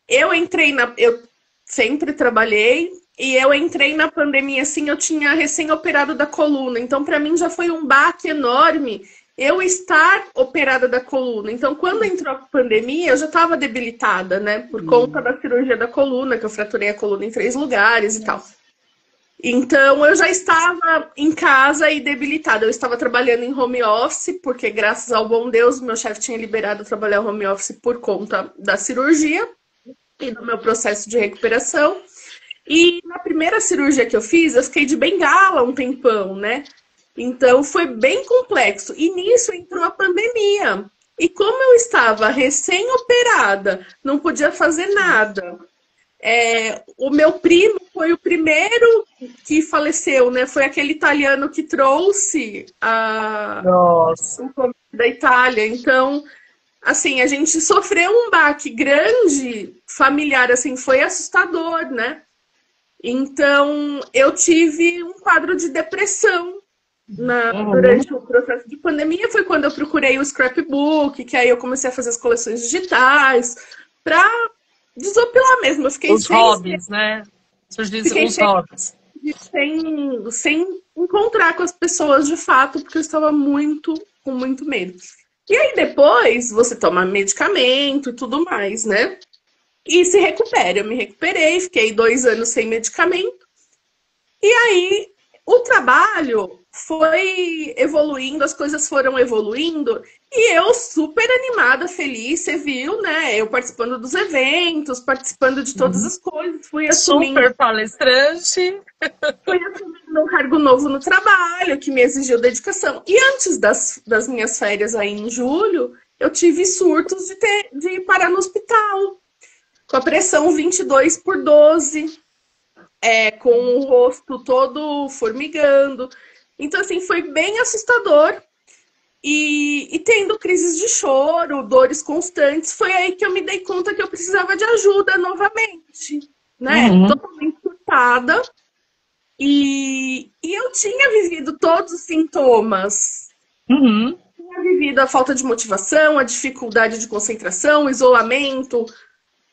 S2: eu sempre trabalhei e eu entrei na pandemia, assim, eu tinha recém-operado da coluna. Então, para mim, já foi um baque enorme eu estar operada da coluna. Então, quando entrou a pandemia, eu já estava debilitada, né? Por conta da cirurgia da coluna, que eu fraturei a coluna em 3 lugares e tal. Então, eu já estava em casa e debilitada. Eu estava trabalhando em home office, porque graças ao bom Deus, meu chefe tinha liberado eu trabalhar home office por conta da cirurgia e do meu processo de recuperação. E na primeira cirurgia que eu fiz, eu fiquei de bengala um tempão, né? Então, foi bem complexo. E nisso entrou a pandemia. E como eu estava recém-operada, não podia fazer nada. O meu primo foi o primeiro que faleceu, né? Foi aquele italiano que trouxe o Covid da Itália. Então, assim, a gente sofreu um baque grande, familiar, assim, foi assustador, né? Então, eu tive um quadro de depressão durante o processo de pandemia. Foi quando eu procurei o scrapbook, que aí eu comecei a fazer as coleções digitais, para desopilar mesmo. Eu fiquei
S1: os hobbies, né? Vocês dizem os hobbies.
S2: Sem encontrar com as pessoas de fato, porque eu estava com muito medo. E aí depois você toma medicamento e tudo mais, né? E se recupera. Eu me recuperei, fiquei 2 anos sem medicamento. E aí o trabalho foi evoluindo, as coisas foram evoluindo, e eu super animada, feliz, você viu, né? Eu participando dos eventos, participando de todas as coisas, fui assumindo...
S1: Super palestrante!
S2: Fui assumindo um cargo novo no trabalho, que me exigiu dedicação. E antes das minhas férias aí em julho, eu tive surtos de parar no hospital, com a pressão 22/12, com o rosto todo formigando. Então, assim, foi bem assustador. E tendo crises de choro, dores constantes, foi aí que eu me dei conta que eu precisava de ajuda novamente, né? Totalmente surtada. E eu tinha vivido todos os sintomas. Tinha vivido a falta de motivação, a dificuldade de concentração, o isolamento,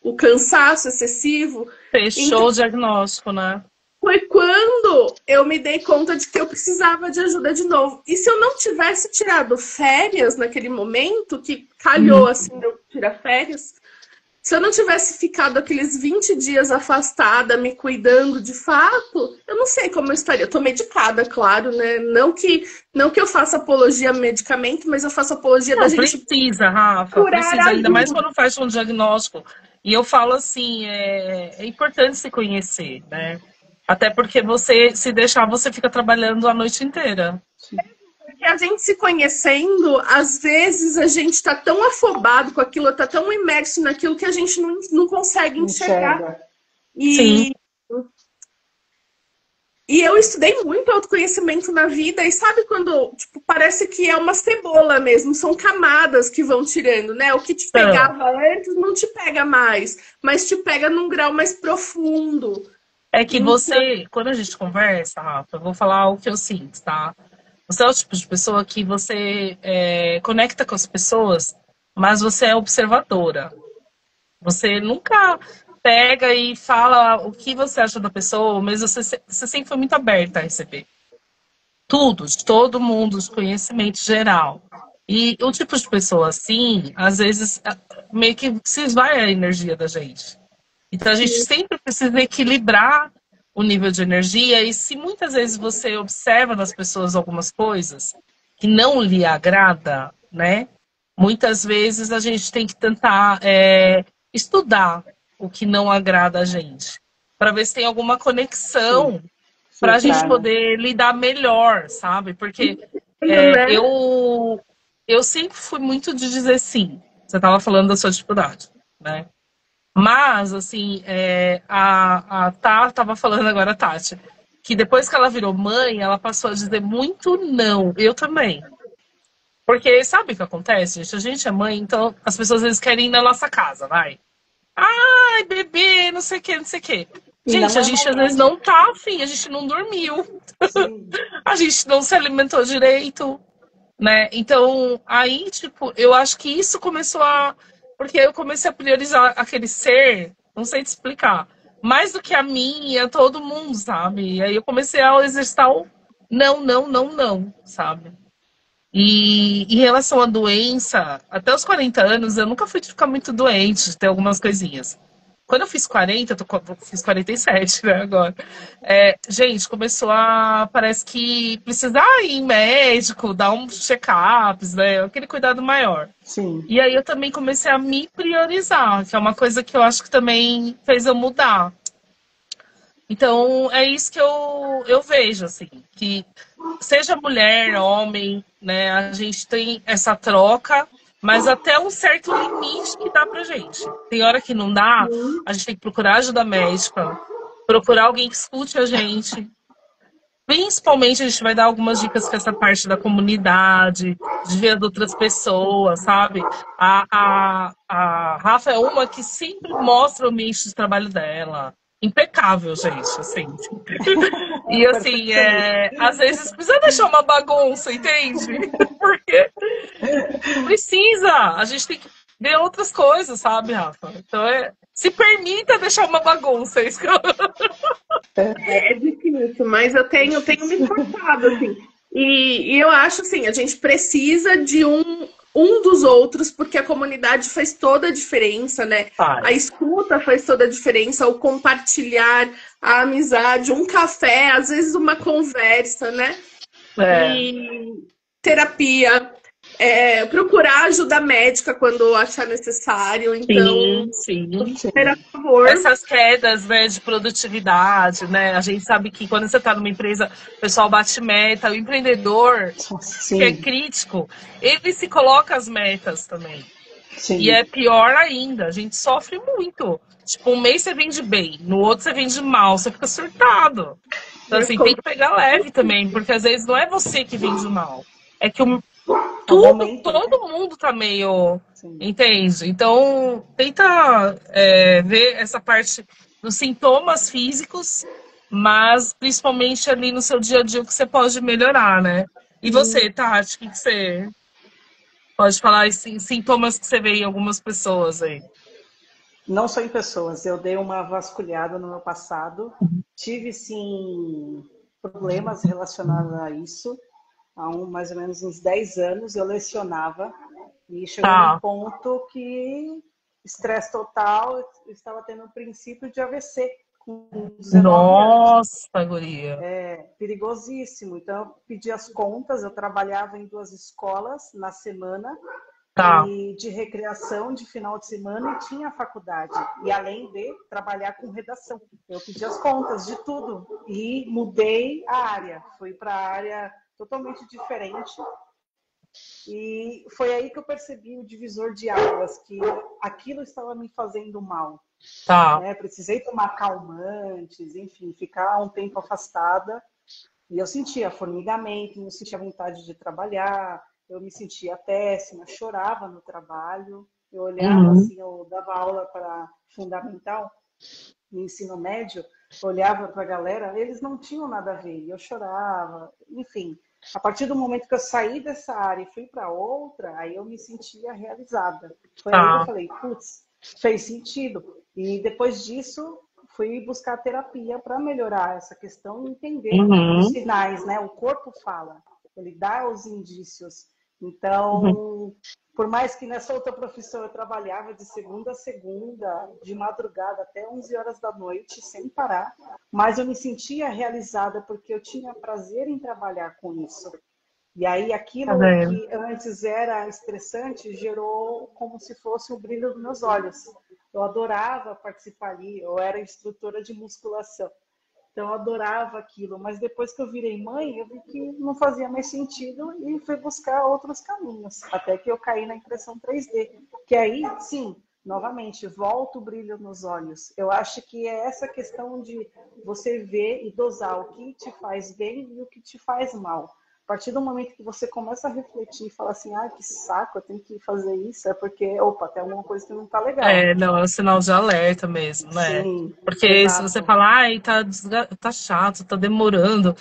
S2: o cansaço excessivo.
S1: Fechou o diagnóstico, né?
S2: Foi quando eu me dei conta de que eu precisava de ajuda de novo. E se eu não tivesse tirado férias naquele momento, que calhou assim de eu tirar férias, se eu não tivesse ficado aqueles 20 dias afastada, me cuidando de fato, eu não sei como eu estaria. Eu tô medicada, claro, né? Não que eu faça apologia a medicamento, mas eu faço apologia da gente...
S1: Precisa, Rafa, precisa, ainda mais quando faz um diagnóstico. E eu falo assim, é importante se conhecer, né? Até porque você, se deixar, você fica trabalhando a noite inteira.
S2: Porque a gente se conhecendo, às vezes a gente tá tão afobado com aquilo, tá tão imerso naquilo que a gente não consegue enxergar.
S1: Sim.
S2: E eu estudei muito autoconhecimento na vida, e sabe quando, tipo, parece que é uma cebola mesmo, são camadas que vão tirando, né? O que te
S1: Então,
S2: pegava antes não te pega mais, mas te pega num grau mais profundo.
S1: é que
S2: Então,
S1: você, quando a gente conversa, Rafa, eu vou falar o que eu sinto, tá? Você é o tipo de pessoa que você conecta com as pessoas, mas você é observadora. Você nunca pega e fala o que você acha da pessoa, mas você sempre foi muito aberta a receber tudo, de todo mundo, de conhecimento geral. E o tipo de pessoa assim, às vezes, meio que se esvai a energia da gente. Então a gente
S2: sim,
S1: sempre precisa equilibrar o nível de energia, e se muitas vezes você observa nas pessoas algumas coisas que não lhe agrada, né? Muitas vezes a gente tem que tentar estudar o que não agrada a gente, para ver se tem alguma
S3: Sim,
S1: conexão para a gente
S3: filtrar, né?
S1: poder lidar melhor, sabe? Porque
S2: né?
S1: eu sempre fui muito de dizer sim. Você estava falando da sua dificuldade, né? Mas, assim, a Tá estava falando agora, a Tati, que depois que ela virou mãe, ela passou a dizer muito não. Eu também. Porque sabe o que acontece, gente? A gente é mãe, então as pessoas às vezes querem ir na nossa casa, vai. Ai, bebê, não sei o que, não sei o que.
S3: E
S1: Gente,
S3: não
S1: a
S3: é
S1: gente às vezes
S3: maldade.
S1: não tá afim, a gente não dormiu,
S3: Sim,
S1: a gente não se alimentou direito, né? Então, aí, tipo, eu acho que isso começou a. Porque eu comecei a priorizar aquele ser, não sei te explicar, mais do que a mim e a todo mundo, sabe? E aí eu comecei a exercitar o não, não, não, não, sabe? E em relação à doença, até os 40 anos, eu nunca fui de ficar muito doente, de ter algumas coisinhas. Quando eu fiz 40, fiz 47, né, agora. Gente, começou a, parece que precisar ir em médico, dar uns check-ups, né, aquele cuidado maior.
S3: sim.
S1: E aí eu também comecei a me priorizar, que é uma coisa que eu acho que também fez eu mudar. Então, é isso que eu vejo, assim, que seja mulher, homem, né, a gente tem essa troca, mas até um certo limite que dá pra gente. Tem hora que não dá, a gente tem que procurar ajuda médica, procurar alguém que escute a gente. Principalmente a gente vai dar algumas dicas com essa parte da comunidade, de ver de outras pessoas, sabe? A Rafa é uma que sempre mostra o ambiente de trabalho dela. Impecável, gente, assim. E assim,
S3: Perfeccionista.
S1: às vezes precisa deixar uma bagunça, entende? Porque precisa. A gente tem que ver outras coisas, sabe, Rafa? Então se permita deixar uma bagunça. É isso que eu...
S2: É difícil, mas eu tenho me esforçado, assim. E eu acho assim, a gente precisa de um dos outros, porque a comunidade faz toda a diferença, né? A
S1: Faz.
S2: escuta faz toda a diferença, o compartilhar, a amizade, um café, às vezes uma conversa, né?
S1: É,
S2: E terapia, procurar ajuda médica quando achar necessário. Então,
S1: sim, sim.
S2: super a
S3: Sim,
S2: favor.
S1: Essas quedas, né, de produtividade, né? A gente sabe que quando você está numa empresa, o pessoal bate meta, o empreendedor, que é
S3: sim,
S1: crítico, ele se coloca as metas também. E é
S3: sim.
S1: pior ainda, a gente sofre muito. Tipo, um mês você vende bem, no outro você vende mal, você fica surtado. Então, assim, tem que pegar leve também, porque às vezes não é você que vende mal. É que
S3: É o
S1: tudo,
S3: momento, né?
S1: todo mundo tá meio.
S3: Sim.
S1: Entende? Então, tenta ver essa parte dos sintomas físicos, mas principalmente ali no seu dia a dia o que você pode melhorar, né? E você, Tati, o que você pode falar, assim, sintomas que você vê em algumas pessoas aí?
S3: Não só em pessoas, eu dei uma vasculhada no meu passado, tive sim problemas relacionados a isso. Mais ou menos uns 10 anos eu lecionava e chegou num
S1: Tá.
S3: ponto que estresse total, eu estava tendo um princípio de AVC com 19 anos.
S1: Nossa, guria.
S3: Perigosíssimo. Então, eu pedi as contas, eu trabalhava em 2 escolas na semana,
S1: Tá.
S3: e de recreação de final de semana, e tinha a faculdade. E além de trabalhar com redação. Eu pedi as contas de tudo e mudei a área. Fui para a área totalmente diferente. E foi aí que eu percebi o divisor de águas, que aquilo estava me fazendo mal.
S1: Tá.
S3: né? Precisei tomar calmantes, enfim, ficar um tempo afastada. E eu sentia formigamento, não sentia vontade de trabalhar, eu me sentia péssima, chorava no trabalho. Eu olhava
S1: Uhum.
S3: assim, eu dava aula para fundamental, no ensino médio, olhava para a galera, eles não tinham nada a ver, e eu chorava, enfim. A partir do momento que eu saí dessa área e fui para outra, aí eu me sentia realizada. Foi aí que eu
S1: Tá.
S3: falei, putz, fez sentido. E depois disso, fui buscar terapia para melhorar essa questão e entender os
S1: Uhum.
S3: sinais, né? O corpo fala, ele dá os indícios.
S1: Uhum.
S3: Então, por mais que nessa outra profissão eu trabalhava de segunda a segunda, de madrugada até 11 horas da noite, sem parar, mas eu me sentia realizada porque eu tinha prazer em trabalhar com isso. E aí
S1: Tá
S3: aquilo
S1: vendo?
S3: que antes era estressante gerou como se fosse o brilho dos meus olhos. Eu adorava participar ali, eu era instrutora de musculação. Então eu adorava aquilo, mas depois que eu virei mãe, eu vi que não fazia mais sentido e fui buscar outros caminhos, até que eu caí na impressão 3D, que aí, sim, novamente, volta o brilho nos olhos. Eu acho que é essa questão de você ver e dosar o que te faz bem e o que te faz mal. A partir do momento que você começa a refletir e fala assim, ah, que saco, eu tenho que fazer isso, é porque, opa, tem alguma coisa que não tá legal.
S1: É, não, é um sinal de alerta mesmo, né?
S3: Sim,
S1: Porque se você
S3: exato.
S1: falar, ai, tá chato, tá demorando,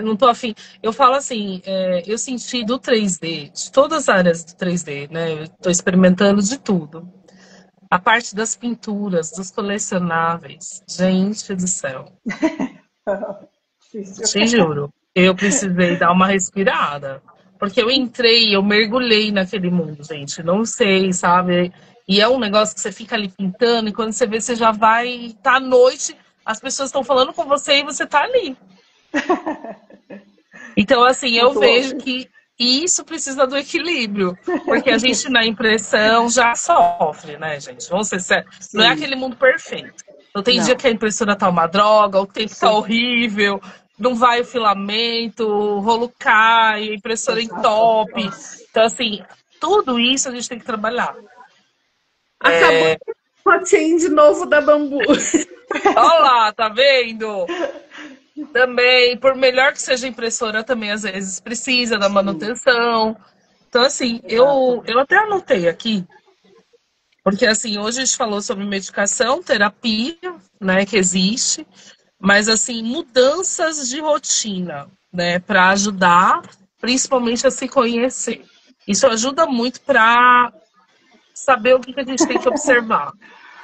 S1: não tô afim. Eu falo assim, eu senti do 3D, de todas as áreas do 3D, né? Eu tô experimentando de tudo. A parte das pinturas, dos colecionáveis. Gente do céu,
S3: Difícil.
S1: te juro, eu precisei dar uma respirada. Porque eu entrei, eu mergulhei naquele mundo, gente. Não sei, sabe? E é um negócio que você fica ali pintando, e quando você vê, você já vai. Tá à noite, as pessoas estão falando com você e você tá ali. Então, assim, eu
S3: Muito
S1: vejo
S3: louco.
S1: que isso precisa do equilíbrio. Porque a gente, na impressão, já sofre, né, gente? Vamos ser sérios. Não é
S3: Sim,
S1: aquele mundo perfeito. Então, tem dia
S3: não,
S1: que a impressora tá uma droga, o tempo tá
S3: sim,
S1: horrível, não vai o filamento, o rolo cai, a impressora
S3: exato.
S1: entope.
S3: Nossa.
S1: Então, assim, tudo isso a gente tem que trabalhar.
S2: Acabou o potinho de novo da Bambu.
S1: Olha lá, tá vendo? Também, por melhor que seja a impressora, também às vezes precisa da
S3: Sim,
S1: manutenção. Então, assim,
S3: exato.
S1: eu até anotei aqui, porque assim, hoje a gente falou sobre medicação, terapia, né, que existe, mas assim, mudanças de rotina, né, para ajudar, principalmente a se conhecer. Isso ajuda muito para saber o que a gente tem que observar,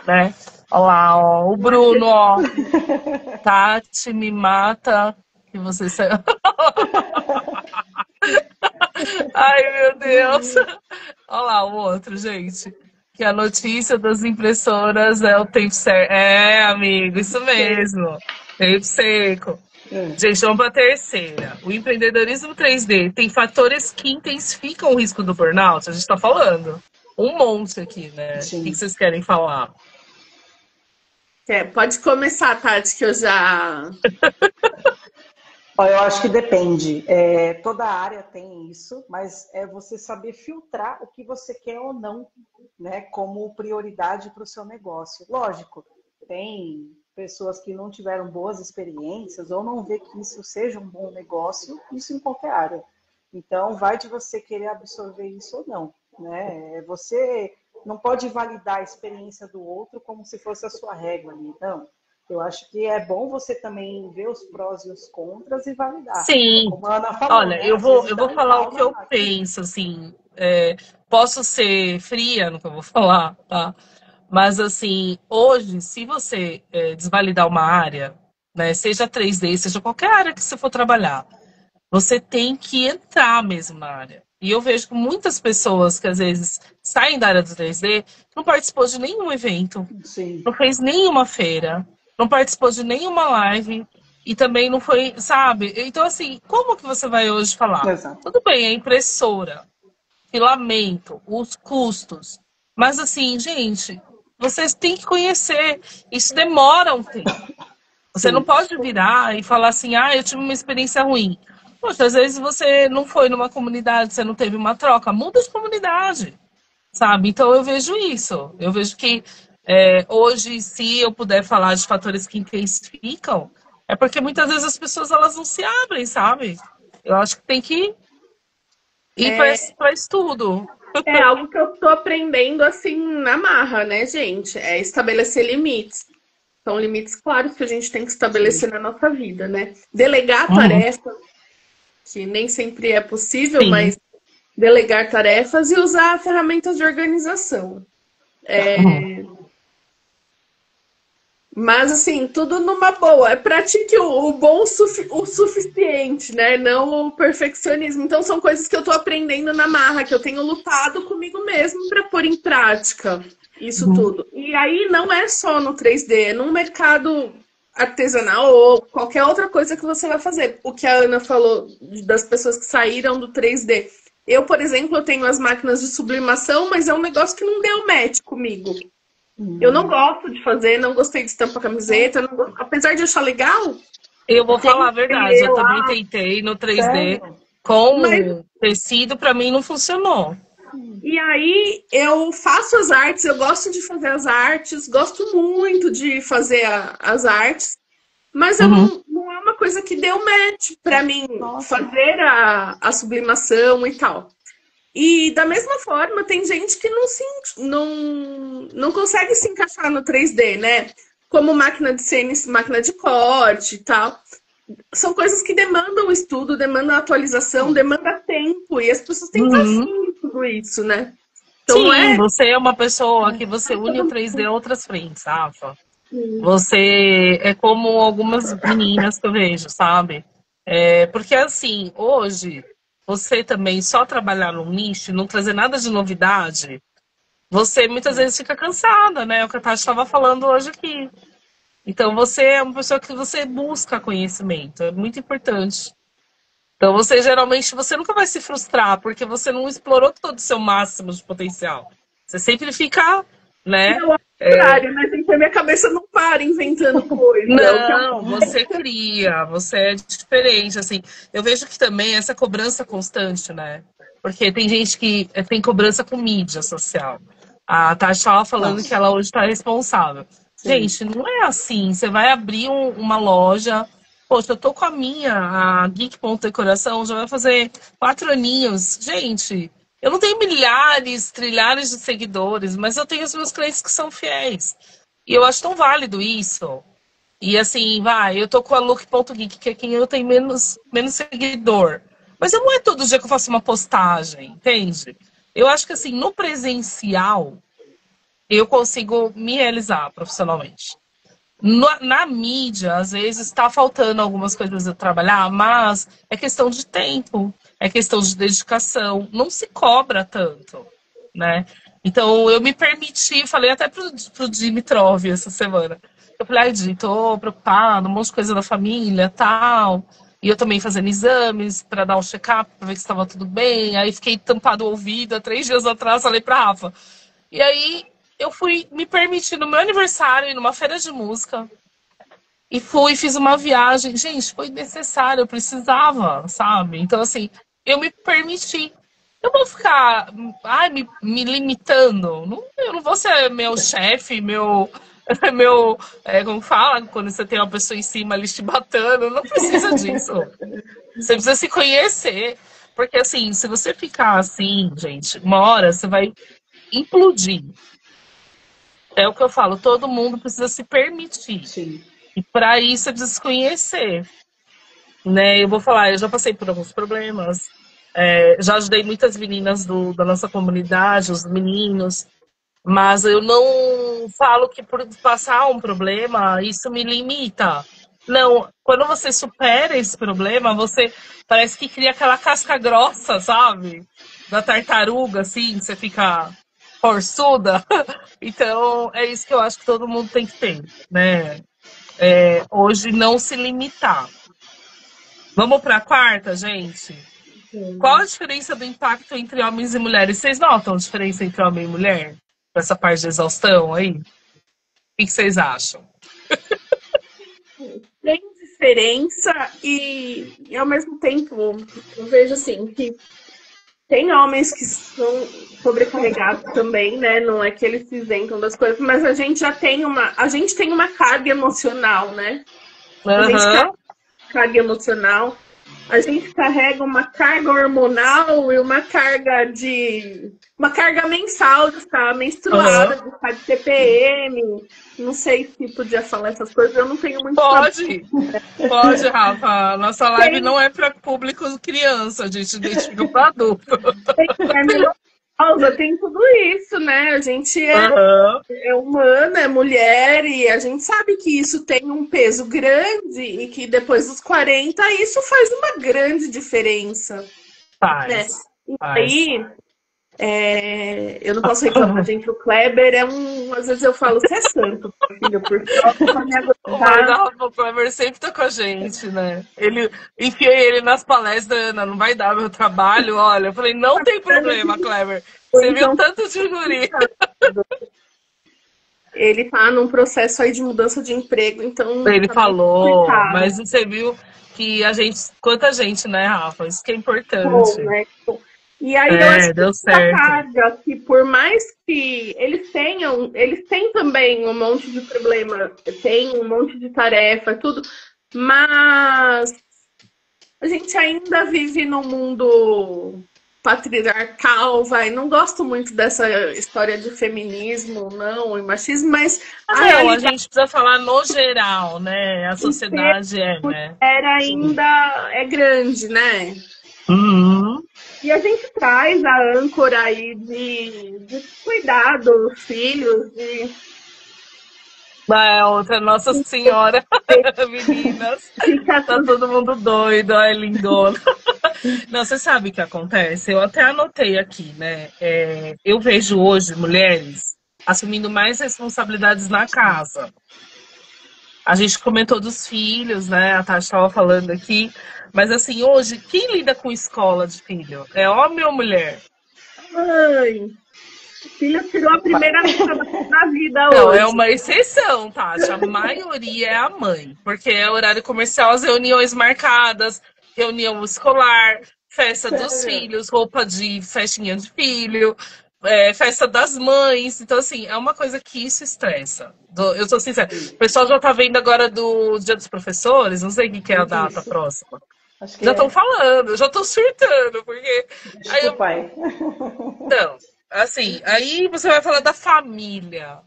S1: né? Olha lá, ó, o Bruno, ó, Tati me mata, que você saiu. Ai, meu Deus. Olha lá o outro, gente. Que a notícia das impressoras é o tempo certo. É, amigo, isso
S3: Sei.
S1: mesmo. Tempo seco.
S3: É,
S1: Gente, vamos para a terceira. O empreendedorismo 3D tem fatores que intensificam o risco do burnout? A gente está falando. Um monte aqui, né? O que
S3: sim.
S1: vocês querem falar?
S2: Pode começar, Tati, que eu já.
S3: Ó, eu acho que depende. Toda área tem isso, mas é você saber filtrar o que você quer ou não, né, como prioridade para o seu negócio. Lógico, tem pessoas que não tiveram boas experiências ou não vê que isso seja um bom negócio, isso em qualquer área. Então, vai de você querer absorver isso ou não, né? Você não pode validar a experiência do outro como se fosse a sua régua ali, não. Eu acho que é bom você também ver os prós e os contras e validar. É
S1: Sim.
S3: como a Ana falou,
S1: Olha,
S3: né? Às vezes
S1: eu
S3: dá
S1: vou
S3: um
S1: falar o
S3: pau
S1: que
S3: na
S1: eu
S3: máquina.
S1: penso, assim. Posso ser fria no que eu vou falar, tá? Mas, assim, hoje, se você desvalidar uma área, né, seja 3D, seja qualquer área que você for trabalhar, você tem que entrar mesmo na área. E eu vejo que muitas pessoas que às vezes saem da área do 3D não participou de nenhum evento,
S3: Sim,
S1: não fez nenhuma feira, não participou de nenhuma live e também não foi, sabe? Então, assim, como que você vai hoje falar?
S3: exato.
S1: Tudo bem, é impressora, filamento, os custos. Mas assim, gente, vocês têm que conhecer. Isso demora um tempo. Você não
S3: Sim,
S1: pode virar e falar assim, ah, eu tive uma experiência ruim. Poxa, às vezes você não foi numa comunidade, você não teve uma troca. Muda de comunidade, sabe? Então eu vejo isso. Eu vejo que Hoje, se eu puder falar de fatores que intensificam, é porque muitas vezes as pessoas elas não se abrem, sabe? Eu acho que tem que ir para estudo.
S2: É algo que eu tô aprendendo assim na marra, né, gente? É estabelecer limites. São limites claros que a gente tem que estabelecer na nossa vida, né? Delegar tarefas, que nem sempre é possível,
S1: Sim.
S2: mas delegar tarefas e usar ferramentas de organização. Mas, assim, tudo numa boa. Pratique o bom o suficiente, né? Não o perfeccionismo. Então, são coisas que eu tô aprendendo na marra, que eu tenho lutado comigo mesmo para pôr em prática isso tudo. E aí, não é só no 3D, é num mercado artesanal ou qualquer outra coisa que você vai fazer. O que a Ana falou das pessoas que saíram do 3D. Eu, por exemplo, eu tenho as máquinas de sublimação, mas é um negócio que não deu match comigo. Eu não gosto de fazer, não gostei de estampar camiseta, apesar de achar legal.
S1: Eu vou falar a verdade, eu também tentei no 3D com tecido, para mim não funcionou.
S2: E aí eu faço as artes, eu gosto de fazer as artes, gosto muito de fazer as artes, mas eu não é uma coisa que deu match para mim fazer a sublimação e tal. E da mesma forma, tem gente que não consegue se encaixar no 3D, né? Como máquina de CNC, máquina de corte e tal. São coisas que demandam estudo, demandam atualização, demandam tempo. E as pessoas têm vazio em tudo isso, né? Então,
S1: sim, você é uma pessoa que você une o 3D a outras frentes, Rafa. Você é como algumas meninas que eu vejo, sabe? Porque assim, hoje... você também só trabalhar num nicho, não trazer nada de novidade, você muitas vezes fica cansada, né? O que a Tati estava falando hoje aqui. Então, você é uma pessoa que você busca conhecimento, é muito importante. Então, geralmente, você nunca vai se frustrar, porque você não explorou todo o seu máximo de potencial. Você sempre fica, né?
S2: Não, ao contrário, né? Então, minha cabeça não para inventando coisa.
S1: Não, você cria, você é diferente, assim. Eu vejo que também essa cobrança constante, né? Porque tem gente que tem cobrança com mídia social. A Tati estava falando que ela hoje está responsável. Gente, não é assim. Você vai abrir uma loja. Poxa, eu tô com a minha, a Geek.decoração, já vai fazer 4 aninhos. Gente, eu não tenho milhares, trilhares de seguidores, mas eu tenho os meus clientes que são fiéis. E eu acho tão válido isso. E assim, eu tô com a Look.geek, que é quem eu tenho menos seguidor. Mas não é todo dia que eu faço uma postagem, entende? Eu acho que assim, no presencial, eu consigo me realizar profissionalmente. Na mídia, às vezes, está faltando algumas coisas eu trabalhar, mas é questão de tempo, é questão de dedicação, não se cobra tanto, né? Então, eu me permiti, falei até pro Dimitrov essa semana. Eu falei, Di, tô preocupada, um monte de coisa da família, tal. E eu também fazendo exames para dar um check-up, para ver se estava tudo bem. Aí fiquei tampado o ouvido, há 3 dias atrás, falei pra Rafa. E aí, eu fui me permitir no meu aniversário, ir numa feira de música. E fiz uma viagem. Gente, foi necessário, eu precisava, sabe? Então, assim, eu me permiti. Eu vou ficar me limitando. Eu não vou ser meu chefe, como fala, quando você tem uma pessoa em cima ali te batendo. Não precisa disso. Você precisa se conhecer. Porque, assim, se você ficar assim, gente, uma hora você vai implodir. É o que eu falo, todo mundo precisa se permitir.
S3: Sim.
S1: E para isso você precisa se conhecer. Né? Eu vou falar, eu já passei por alguns problemas. Já ajudei muitas meninas da nossa comunidade, os meninos, mas eu não falo que por passar um problema, isso me limita. Não, quando você supera esse problema, você parece que cria aquela casca grossa, sabe? Da tartaruga, assim, você fica forçuda. Então, é isso que eu acho que todo mundo tem que ter, né? Hoje, não se limitar. Vamos para a quarta, gente? Qual a diferença do impacto entre homens e mulheres? Vocês notam a diferença entre homem e mulher? Essa parte de exaustão aí? O que vocês acham?
S2: Tem diferença e ao mesmo tempo eu vejo assim que Tem homens que são sobrecarregados também, né? Não é que eles se isentam das coisas, mas a gente tem uma carga emocional, né? A gente carrega
S1: Aham.
S2: carga emocional, a gente carrega uma carga hormonal e uma carga mensal de estar
S1: Aham.
S2: menstruada, de estar de TPM. Não sei se podia falar essas coisas, eu não tenho muito
S1: Pode, pode, Rafa. Nossa live
S2: tem,
S1: não é para público criança, a gente identifica para adulto.
S2: tem menopausa, tem tudo isso, né? A gente
S1: Aham.
S2: é humana, é mulher, e a gente sabe que isso tem um peso grande e que depois dos 40 isso faz uma grande diferença, né?
S1: Faz,
S2: E
S1: faz.
S2: aí, eu não posso reclamar, gente. O Kleber às vezes eu falo, você é santo, meu filho, porque pra me
S1: Mas
S2: aguentar.
S1: a Rafa Kleber sempre tá com a gente, né? Enfiei ele nas palestras, Ana, não vai dar meu trabalho, olha. Eu falei, não tem problema, Kleber.
S2: Ou
S1: Você viu
S2: então,
S1: tanto de guri.
S2: ele tá num processo aí de mudança de emprego, então
S1: Ele
S2: tá bem
S1: falou,
S2: complicado.
S1: mas você viu que a gente, quanta gente, né, Rafa? Isso que é
S2: Bom,
S1: importante.
S2: né? E aí eu acho
S1: É,
S2: que
S1: deu
S2: essa
S1: certo.
S2: carga, que por mais que eles têm também um monte de problema, tem um monte de tarefa, tudo, mas a gente ainda vive num mundo patriarcal, vai. Não gosto muito dessa história de feminismo, não, e machismo, mas a
S1: Não, a
S2: realidade
S1: gente precisa falar no geral, né? A
S2: de ser
S1: sociedade é, né?
S2: mulher
S1: Sim.
S2: ainda é grande, né?
S1: Uhum.
S2: E a gente traz a âncora aí de cuidar dos filhos, de
S1: É, outra Nossa Senhora, meninas,
S2: ficar
S1: tá
S2: tudo
S1: todo mundo doido, ai, lindona. Não, você sabe o que acontece? Eu até anotei aqui, né? Eu vejo hoje mulheres assumindo mais responsabilidades na casa. A gente comentou dos filhos, né? A Tati estava falando aqui. Mas assim, hoje, quem lida com escola de filho? É homem ou mulher?
S2: mãe. O filho tirou a primeira nota da vida
S1: Não, é
S2: hoje.
S1: uma exceção, Tati. A maioria é a mãe, porque é horário comercial, as reuniões marcadas, reunião escolar, festa dos
S3: Sério?
S1: filhos, roupa de festinha de filho, festa das mães. Então, assim, é uma coisa que isso estressa. Eu sou sincera. O
S3: Sim.
S1: pessoal já tá vendo agora do Dia dos Professores, não sei o que que é a data
S3: Isso.
S1: próxima.
S3: Acho que
S1: Já estão
S3: é.
S1: falando, já estão surtando, porque aí eu,
S3: Desculpa aí.
S1: então, assim, aí você vai falar da família.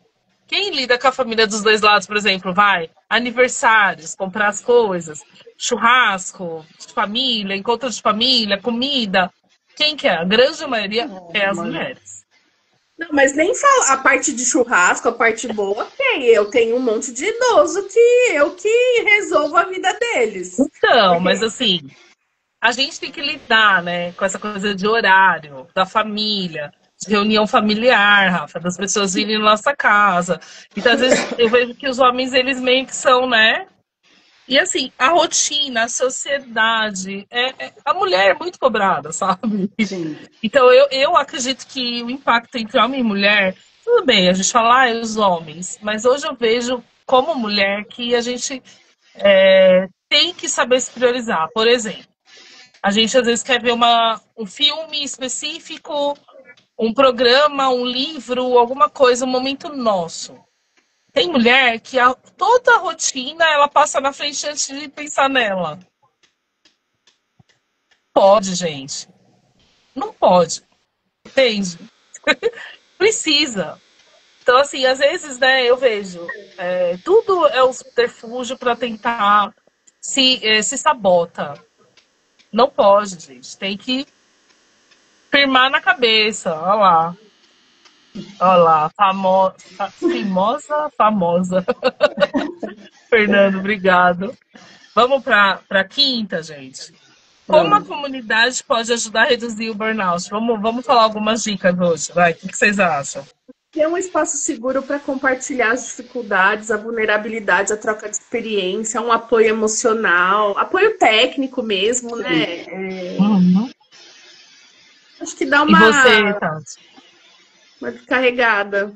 S1: Quem lida com a família dos dois lados, por exemplo, vai? Aniversários, comprar as coisas, churrasco de família, encontro de família, comida. Quem que é? A grande maioria é as
S3: Mãe.
S1: mulheres.
S2: Não, mas nem fala a parte de churrasco, a parte boa, tem. Eu tenho um monte de idoso que resolvo a vida deles.
S1: Então, mas
S2: Porque
S1: assim, a gente tem que lidar, né, com essa coisa de horário, da família, de reunião familiar, Rafa, das pessoas virem na nossa casa. Então, às vezes, eu vejo que os homens, eles meio que são, né? E assim, a rotina, a sociedade, a mulher é muito cobrada, sabe?
S3: Sim.
S1: Então eu acredito que o impacto entre homem e mulher, tudo bem, a gente fala, os homens, mas hoje eu vejo como mulher que a gente tem que saber se priorizar. Por exemplo, a gente às vezes quer ver um filme específico, um programa, um livro, alguma coisa, um momento nosso. Tem mulher que toda a rotina ela passa na frente antes de pensar nela. Pode, gente. Não pode. Entende? Precisa. Então, assim, às vezes, né, eu vejo, tudo é um subterfúgio para tentar se sabota. Não pode, gente. Tem que firmar na cabeça. Olha lá. Olha lá. Famosa. Fernando, obrigado. Vamos para a quinta, gente. Como a
S3: Vamos.
S1: comunidade pode ajudar a reduzir o burnout? Vamos falar algumas dicas hoje, vai. O que vocês acham?
S2: ter um espaço seguro para compartilhar as dificuldades, a vulnerabilidade, a troca de experiência, um apoio emocional, apoio técnico mesmo,
S3: Sim.
S2: né?
S1: Uhum.
S2: Acho que dá
S1: E você, Tati?
S2: uma descarregada.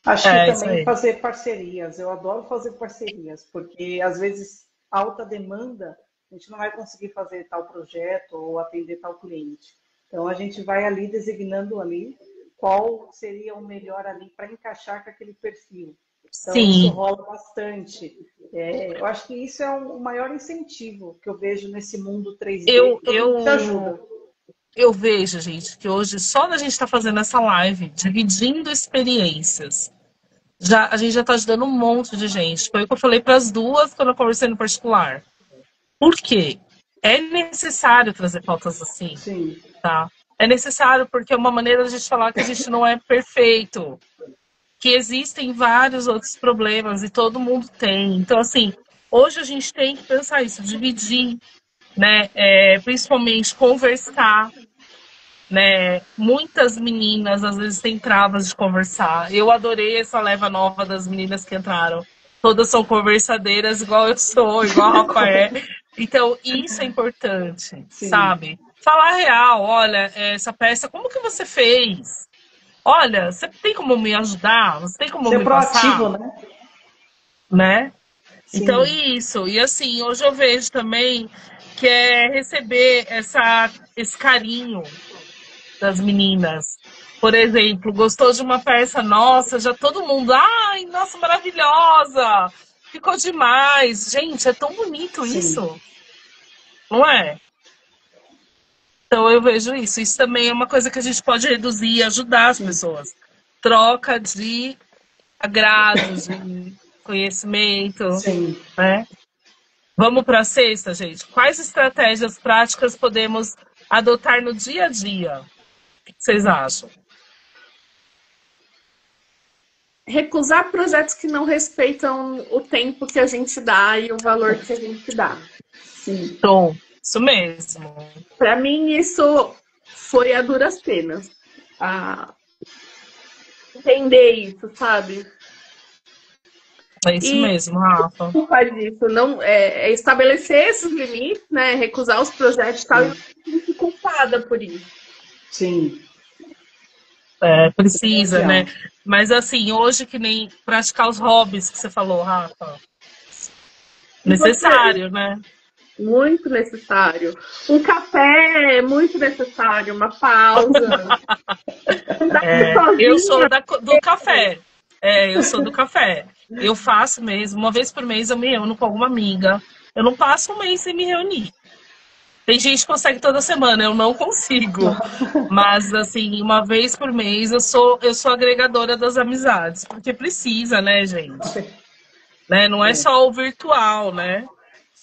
S3: Acho que
S1: É, isso
S3: também
S1: aí.
S3: fazer parcerias. Eu adoro fazer parcerias, porque às vezes alta demanda, a gente não vai conseguir fazer tal projeto ou atender tal cliente. Então a gente vai ali designando ali qual seria o melhor ali para encaixar com aquele perfil. Então isso
S1: Sim,
S3: rola bastante. Eu acho que isso é o maior incentivo que eu vejo nesse mundo 3D,
S1: eu,
S3: que todo mundo se
S1: eu,
S3: ajuda.
S1: eu vejo, gente, que hoje só da gente estar fazendo essa live, dividindo experiências, a gente já está ajudando um monte de gente. Foi o que eu falei para as duas quando eu conversei no particular. Por quê? É necessário trazer pautas assim,
S3: Sim,
S1: tá? É necessário porque é uma maneira de a gente falar que a gente não é perfeito, que existem vários outros problemas e todo mundo tem. Então, assim, hoje a gente tem que pensar isso, dividir, né? Principalmente conversar, né? Muitas meninas às vezes têm travas de conversar. Eu adorei essa leva nova das meninas que entraram. Todas são conversadeiras, igual eu sou, igual a Rafa é. Então, isso é importante,
S3: sim.
S1: sabe? Falar real, olha, essa peça, como que você fez? Olha, você tem como me ajudar? Você tem como
S3: Ser
S1: me passar?
S3: proativo, né?
S1: Né? Então,
S3: Sim,
S1: isso. E assim, hoje eu vejo também que é receber esse carinho das meninas. Por exemplo, gostou de uma peça nossa, já todo mundo, ai, nossa, maravilhosa! Ficou demais. Gente, é tão bonito
S3: sim,
S1: isso, não é? Então eu vejo isso. Isso também é uma coisa que a gente pode reduzir e ajudar as
S3: sim,
S1: pessoas. Troca de agrados, de conhecimento,
S3: sim.
S1: né? Vamos para a sexta, gente. Quais estratégias práticas podemos adotar no dia a dia? O que vocês acham?
S2: Recusar projetos que não respeitam o tempo que a gente dá e o valor que a gente dá.
S3: Sim,
S1: Tom, isso mesmo.
S2: Para mim, isso foi a duras penas. Ah, entender isso, sabe?
S1: É isso
S2: E
S1: mesmo, Rafa.
S2: não faz isso, não estabelecer esses limites, né? Recusar os projetos e tal, e não se sentir culpada por isso.
S3: sim.
S1: Precisa, né?
S3: Primordial.
S1: Mas assim, hoje que nem praticar os hobbies que você falou, Rafa.
S2: E você,
S1: Necessário, né?
S2: muito necessário. Um café é muito necessário, uma pausa. Andar
S1: Eu sou
S2: sozinha.
S1: do café. Eu sou do café. Eu faço mesmo, uma vez por mês eu me reúno com alguma amiga. Eu não passo um mês sem me reunir. Tem gente que consegue toda semana, eu não consigo. Mas, assim, uma vez por mês eu sou agregadora das amizades. Porque precisa, né, gente? Né? Não é
S3: É,
S1: só o virtual, né?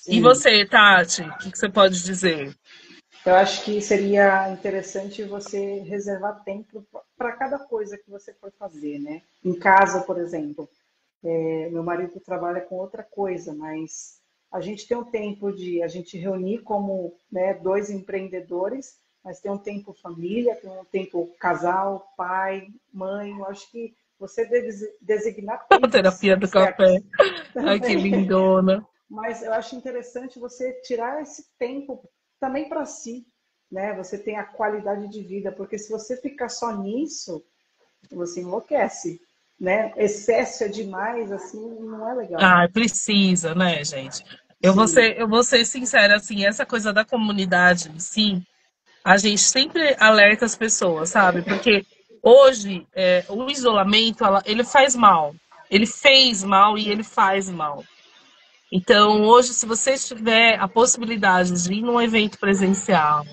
S1: E
S3: sim.
S1: você, Tati, o que você pode dizer?
S3: Eu acho que seria interessante você reservar tempo para cada coisa que você for fazer, né? Em casa, por exemplo, meu marido trabalha com outra coisa, mas a gente tem um tempo de a gente reunir como, né, dois empreendedores, mas tem um tempo família, tem um tempo casal, pai, mãe. Eu acho que você deve designar
S1: A
S3: tempos
S1: terapia do café.
S3: certos
S1: Ai, que
S3: também.
S1: lindona.
S3: Mas eu acho interessante você tirar esse tempo também para si, né? Você tem a qualidade de vida, porque se você ficar só nisso, você enlouquece, né? Excesso é demais, assim, não é legal.
S1: Ah, precisa, né, gente?
S3: Sim,
S1: Eu vou ser sincera, assim, essa coisa da comunidade em si, a gente sempre alerta as pessoas, sabe? Porque hoje o isolamento, ele faz mal. Ele fez mal e ele faz mal. Então, hoje, se você tiver a possibilidade de ir num evento presencial,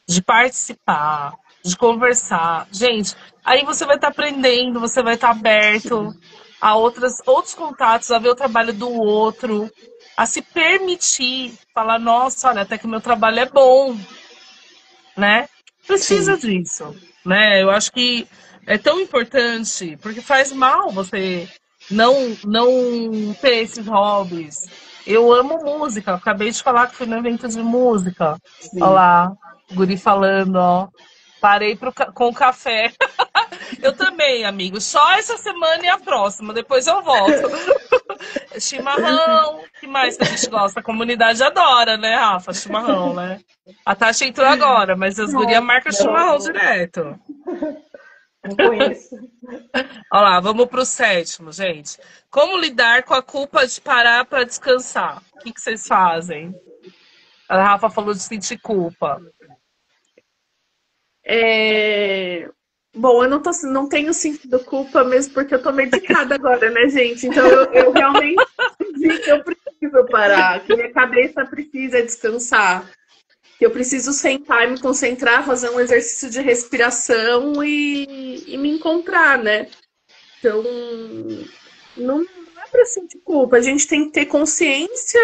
S1: de participar, de conversar, gente, aí você vai estar aprendendo, você vai estar aberto
S3: sim,
S1: a outros contatos, a ver o trabalho do outro, a se permitir falar, nossa, olha, até que o meu trabalho é bom, né? Precisa
S3: sim,
S1: disso, né? Eu acho que é tão importante, porque faz mal você não ter esses hobbies. Eu amo música, acabei de falar que fui no evento de música. Olha
S3: sim.
S1: lá, o guri falando, ó. Parei com o café. Eu também, amigo. Só essa semana e a próxima, depois eu volto. Chimarrão, que mais que a gente gosta? A comunidade adora, né, Rafa? Chimarrão, né? A Tati entrou agora, mas as gurias marcam
S3: Não,
S1: chimarrão direto.
S3: não conheço.
S1: Olha lá, vamos pro sétimo, gente. Como lidar com a culpa de parar para descansar? O que vocês fazem? A Rafa falou de sentir culpa.
S2: Bom, eu não tenho sentido culpa mesmo porque eu tô medicada agora, né, gente? Então eu realmente vi que eu preciso parar, que minha cabeça precisa descansar, que eu preciso sentar e me concentrar, fazer um exercício de respiração e me encontrar, né? Então, não é pra sentir culpa, a gente tem que ter consciência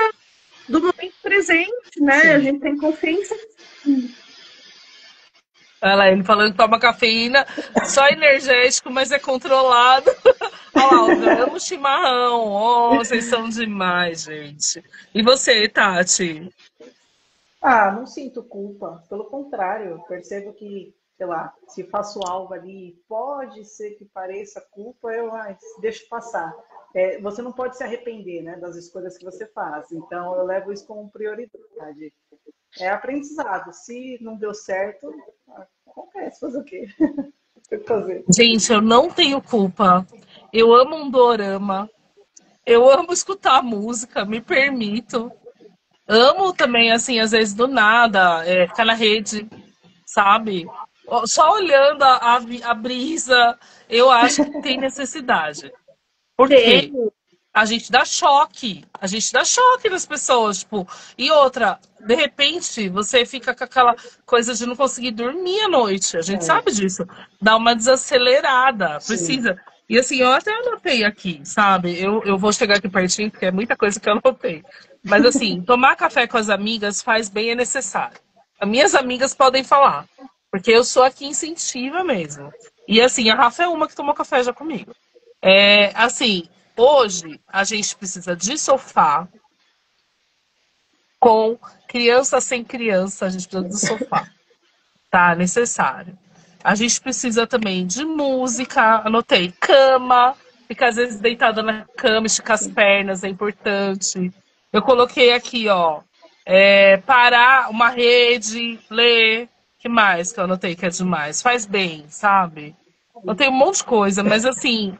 S2: do momento presente, né?
S1: Sim.
S2: A gente tem consciência.
S1: Olha lá, ele falando que toma cafeína, só energético, mas é controlado. Olha lá, eu amo chimarrão. Oh, vocês são demais, gente. E você, Tati?
S3: Ah, não sinto culpa. Pelo contrário, eu percebo que, sei lá, se faço algo ali, pode ser que pareça culpa, deixo passar. Você não pode se arrepender, né, das escolhas que você faz. Então, eu levo isso como prioridade. É aprendizado. Se não deu certo, acontece. Fazer o quê? Tem que fazer.
S1: Gente, eu não tenho culpa. Eu amo um dorama. Eu amo escutar música, me permito. Amo também, assim, às vezes do nada, ficar na rede, sabe? Só olhando a brisa, eu acho que tem necessidade. Por quê? A gente dá choque. A gente dá choque nas pessoas, tipo. E outra, de repente, você fica com aquela coisa de não conseguir dormir à noite. A gente sabe disso. Dá uma desacelerada.
S3: Sim.
S1: Precisa. E assim, eu até anotei aqui, sabe? Eu vou chegar aqui pertinho, porque é muita coisa que eu anotei. Mas assim, tomar café com as amigas faz bem, é necessário. As minhas amigas podem falar. Porque eu sou a que incentiva mesmo. E assim, a Rafa é uma que tomou café já comigo. Assim, hoje a gente precisa de sofá com criança sem criança, a gente precisa do sofá. Tá necessário. A gente precisa também de música, anotei, cama, ficar às vezes deitada na cama, esticar as pernas, é importante. Eu coloquei aqui, ó, parar uma rede, ler, que mais que eu anotei que é demais? Faz bem, sabe? Eu tenho um monte de coisa, mas assim,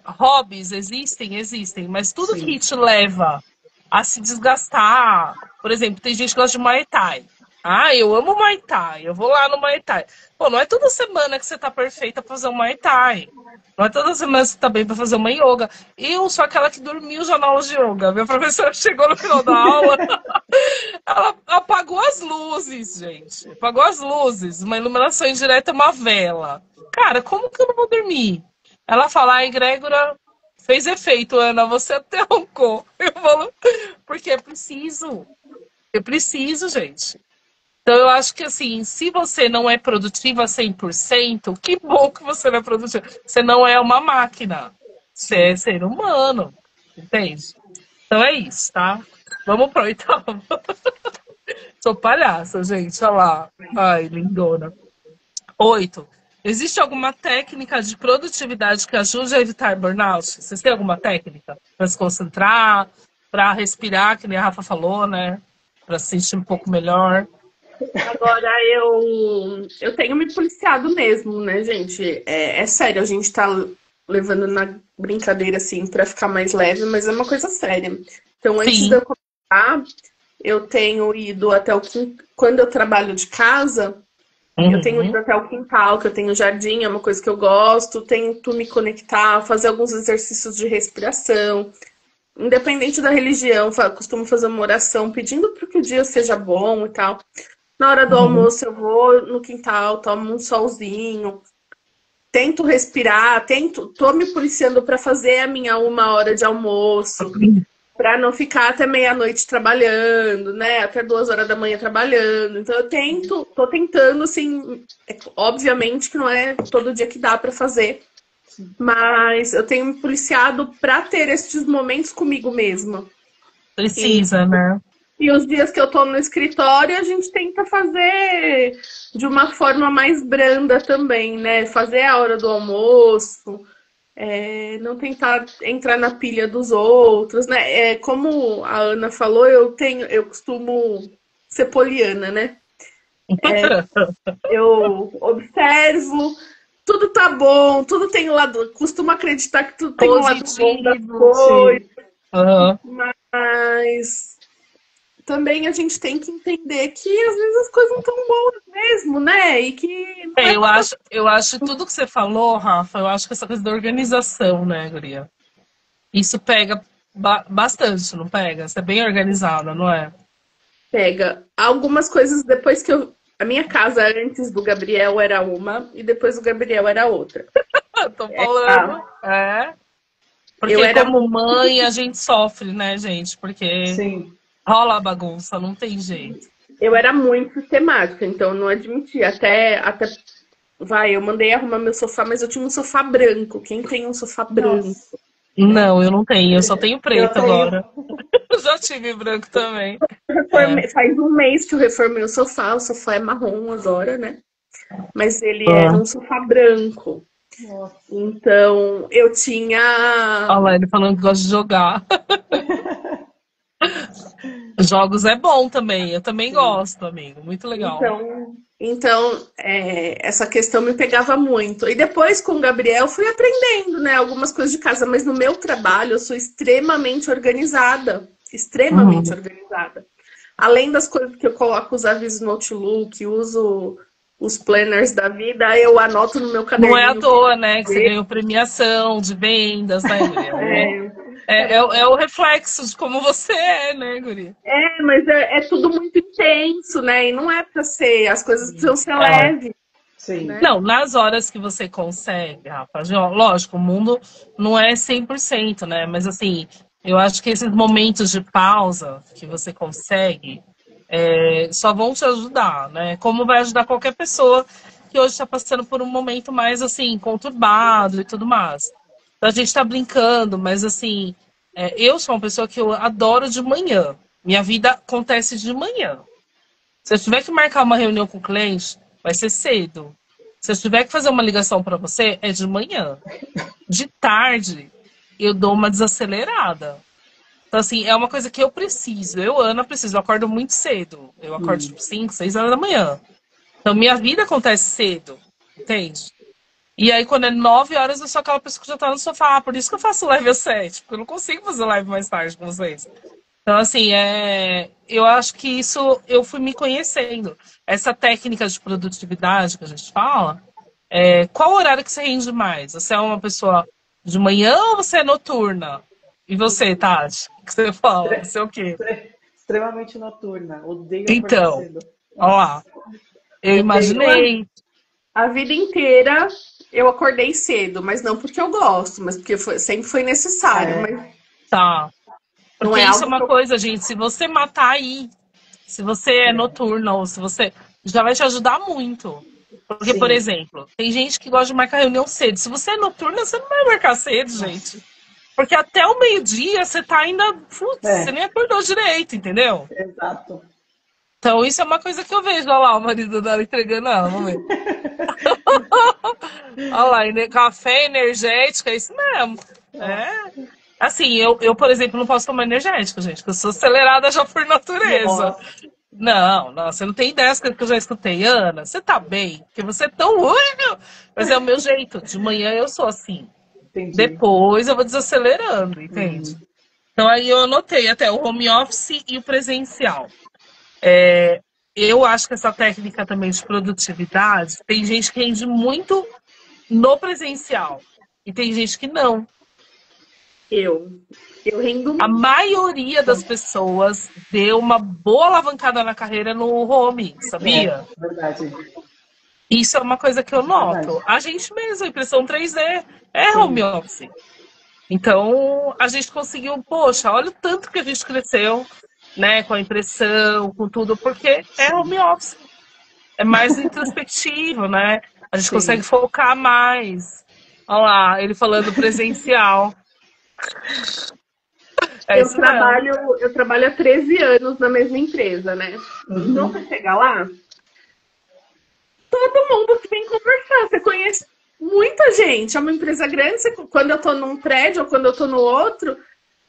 S1: hobbies existem, mas tudo
S3: Sim.
S1: que te leva a se desgastar. Por exemplo, tem gente que gosta de Muay Thai. Ah, eu amo Muay Thai, eu vou lá no Muay Thai. Pô, não é toda semana que você tá perfeita pra fazer um Muay Thai. Não é toda semana que você tá bem pra fazer uma yoga. Eu sou aquela que dormiu já na aula de yoga. Minha professora chegou no final da aula, ela apagou as luzes, gente. Apagou as luzes, uma iluminação indireta, uma vela. Cara, como que eu não vou dormir? Ela fala, a egrégora fez efeito, Ana, você até roncou. Eu falo, porque é preciso. Eu preciso, gente. Então, eu acho que, assim, se você não é produtiva 100%, que bom que você não é produtiva. Você não é uma máquina. Você é ser humano. Entende? Então, é isso, tá? Vamos pro oitavo. Sou palhaça, gente. Olha lá. Ai, lindona. 8. Existe alguma técnica de produtividade que ajude a evitar burnout? Vocês têm alguma técnica para se concentrar, para respirar, que nem a Rafa falou, né? Para se sentir um pouco melhor.
S2: Agora eu tenho me policiado mesmo, né, gente? É sério, a gente tá levando na brincadeira assim pra ficar mais leve, mas é uma coisa séria. Então, antes
S1: Sim.
S2: de eu começar, eu tenho ido até o quintal. Quando eu trabalho de casa, eu tenho ido até o quintal, que eu tenho jardim, é uma coisa que eu gosto, tento me conectar, fazer alguns exercícios de respiração. Independente da religião, costumo fazer uma oração pedindo para que o dia seja bom e tal. Na hora do almoço, eu vou no quintal, tomo um solzinho, tento respirar, tô me policiando para fazer a minha 1 hora de almoço, para não ficar até meia-noite trabalhando, né? Até 2 horas da manhã trabalhando. Então tô tentando, assim, obviamente que não é todo dia que dá para fazer, mas eu tenho me policiado para ter esses momentos comigo mesma.
S1: Precisa, né?
S2: E os dias que eu tô no escritório, a gente tenta fazer de uma forma mais branda também, né? Fazer a hora do almoço, não tentar entrar na pilha dos outros, né? Como a Ana falou, eu costumo ser poliana, né? Eu observo, tudo tá bom, tudo tem um lado. Costumo acreditar que tudo tem um lado bom da coisa,
S1: Uhum.
S2: mas também a gente tem que entender que às vezes as coisas não estão boas mesmo, né? E que não é
S1: Eu acho tudo que você falou, Rafa, eu acho que essa coisa da organização, né, guria? Isso pega bastante, não pega? Você é bem organizada, não é?
S2: pega. Algumas coisas depois que eu. A minha casa antes do Gabriel era uma e depois do Gabriel era outra.
S1: Tô falando. É. Porque
S2: Eu era
S1: como mãe a gente sofre, né, gente? Porque
S3: Sim.
S1: rola a bagunça, não tem jeito.
S2: Eu era muito sistemática, então eu não admitia. Até, vai, eu mandei arrumar meu sofá, mas eu tinha um sofá branco. Quem tem um sofá branco?
S3: Nossa.
S1: Não, eu não tenho, eu só tenho preto
S3: tenho.
S1: agora. Eu já tive branco também.
S2: Faz um mês que eu reformei o sofá é marrom agora, né? Mas ele era um sofá branco.
S3: Nossa.
S2: Então eu tinha.
S1: Olha lá, ele falando que gosta de jogar. Jogos é bom também, eu também gosto, amigo. Muito legal.
S2: Então essa questão me pegava muito. E depois, com o Gabriel, fui aprendendo, né, algumas coisas de casa, mas no meu trabalho eu sou extremamente organizada. Extremamente organizada. Além das coisas que eu coloco os avisos no Outlook, uso os planners da vida, eu anoto no meu caderninho.
S1: Não é à toa, né, que você ganhou premiação de vendas, né, Guria? É o reflexo de como você é, né, Guria?
S2: Mas é tudo muito intenso, né? E não é pra ser, as coisas precisam ser leves.
S3: Sim.
S2: Né?
S1: Não, nas horas que você consegue, Rafa, lógico, o mundo não é 100%, né? Mas assim, eu acho que esses momentos de pausa que você consegue só vão te ajudar, né? Como vai ajudar qualquer pessoa que hoje está passando por um momento mais, assim, conturbado e tudo mais. Então, a gente está brincando, mas assim, eu sou uma pessoa que eu adoro de manhã. Minha vida acontece de manhã. Se eu tiver que marcar uma reunião com o cliente, vai ser cedo. Se eu tiver que fazer uma ligação para você, é de manhã. De tarde, eu dou uma desacelerada. Então, assim, é uma coisa que eu preciso. Ana, preciso. Eu acordo muito cedo. Eu acordo, tipo, 5, 6 horas da manhã. Então, minha vida acontece cedo. Entende? E aí, quando é 9 horas, eu sou aquela pessoa que já tá no sofá. Por isso que eu faço live às 7. Porque eu não consigo fazer live mais tarde com vocês. Então, assim, eu acho que isso eu fui me conhecendo. Essa técnica de produtividade que a gente fala, qual horário que você rende mais? Você é uma pessoa de manhã ou você é noturna? E você, Tati? O que você fala? Você é o quê?
S3: Extremamente noturna. Odeio
S1: Então,
S3: acordar cedo.
S1: ó lá. Eu imaginei.
S2: A vida inteira eu acordei cedo, mas não porque eu gosto, mas porque sempre foi necessário. Mas
S1: Tá. Porque
S2: não
S1: isso é uma coisa, gente. Se você matar aí, se você é noturna ou se você. Já vai te ajudar muito. Porque,
S3: Sim.
S1: por exemplo, tem gente que gosta de marcar reunião cedo. Se você é noturna, você não vai marcar cedo, gente. Porque até o meio-dia você tá ainda. Você nem acordou direito, entendeu?
S3: Exato.
S1: Então, isso é uma coisa que eu vejo. Olha lá, o marido dela entregando ela, vamos ver. Olha lá, café energético, é isso mesmo. Assim, eu, por exemplo, não posso tomar energético, gente, porque eu sou acelerada já por natureza.
S3: Nossa.
S1: Não, você não tem ideia das coisas que eu já escutei. Ana, você tá bem? Porque você é tão ruim, meu. Mas é o meu jeito. De manhã eu sou assim.
S3: Entendi.
S1: Depois eu vou desacelerando, entende? Então aí eu anotei até o home office e o presencial. Eu acho que essa técnica também de produtividade, tem gente que rende muito no presencial. E tem gente que não.
S2: Eu rendo muito.
S1: A maioria das pessoas deu uma boa alavancada na carreira no home, sabia?
S3: Verdade.
S1: Isso é uma coisa que eu noto.
S3: Verdade.
S1: A gente mesmo, a impressão 3D é home office. Então, a gente conseguiu, poxa, olha o tanto que a gente cresceu, né, com a impressão, com tudo, porque é home office. É mais introspectivo, né? A gente consegue focar mais. Olha lá, ele falando presencial.
S2: Eu trabalho há 13 anos na mesma empresa, né? Então, você chega lá, todo mundo que vem conversar, você conhece muita gente. É uma empresa grande, quando eu tô num prédio ou quando eu tô no outro.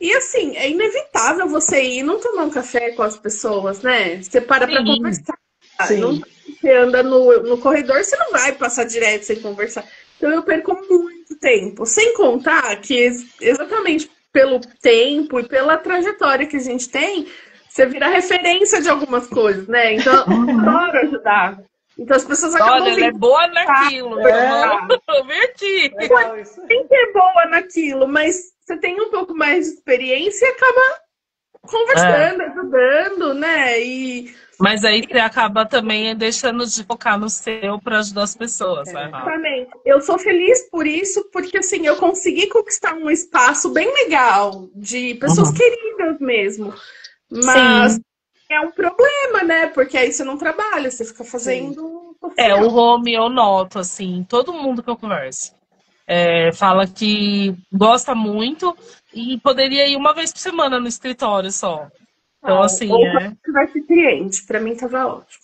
S2: E assim, é inevitável você ir não tomar um café com as pessoas, né? Você para pra conversar. Não, você anda no corredor, você não vai passar direto sem conversar. Então eu perco muito tempo. Sem contar que exatamente pelo tempo e pela trajetória que a gente tem, você vira referência de algumas coisas, né? Então, eu adoro ajudar. Então as pessoas acabam
S1: Olha, ela é boa naquilo. Eu vi aqui.
S3: Legal isso.
S2: tem que ser boa naquilo, mas você tem um pouco mais de experiência e acaba conversando, ajudando, né?
S1: Mas aí você acaba também deixando de focar no seu para ajudar as pessoas, né?
S2: Exatamente. Eu sou feliz por isso, porque assim, eu consegui conquistar um espaço bem legal de pessoas queridas mesmo. Mas é um problema, né? Porque aí você não trabalha, você fica fazendo.
S1: O home eu noto, assim, todo mundo que eu converso. Fala que gosta muito e poderia ir uma vez por semana no escritório só. Então, assim,
S2: vai ser cliente, pra mim tava ótimo.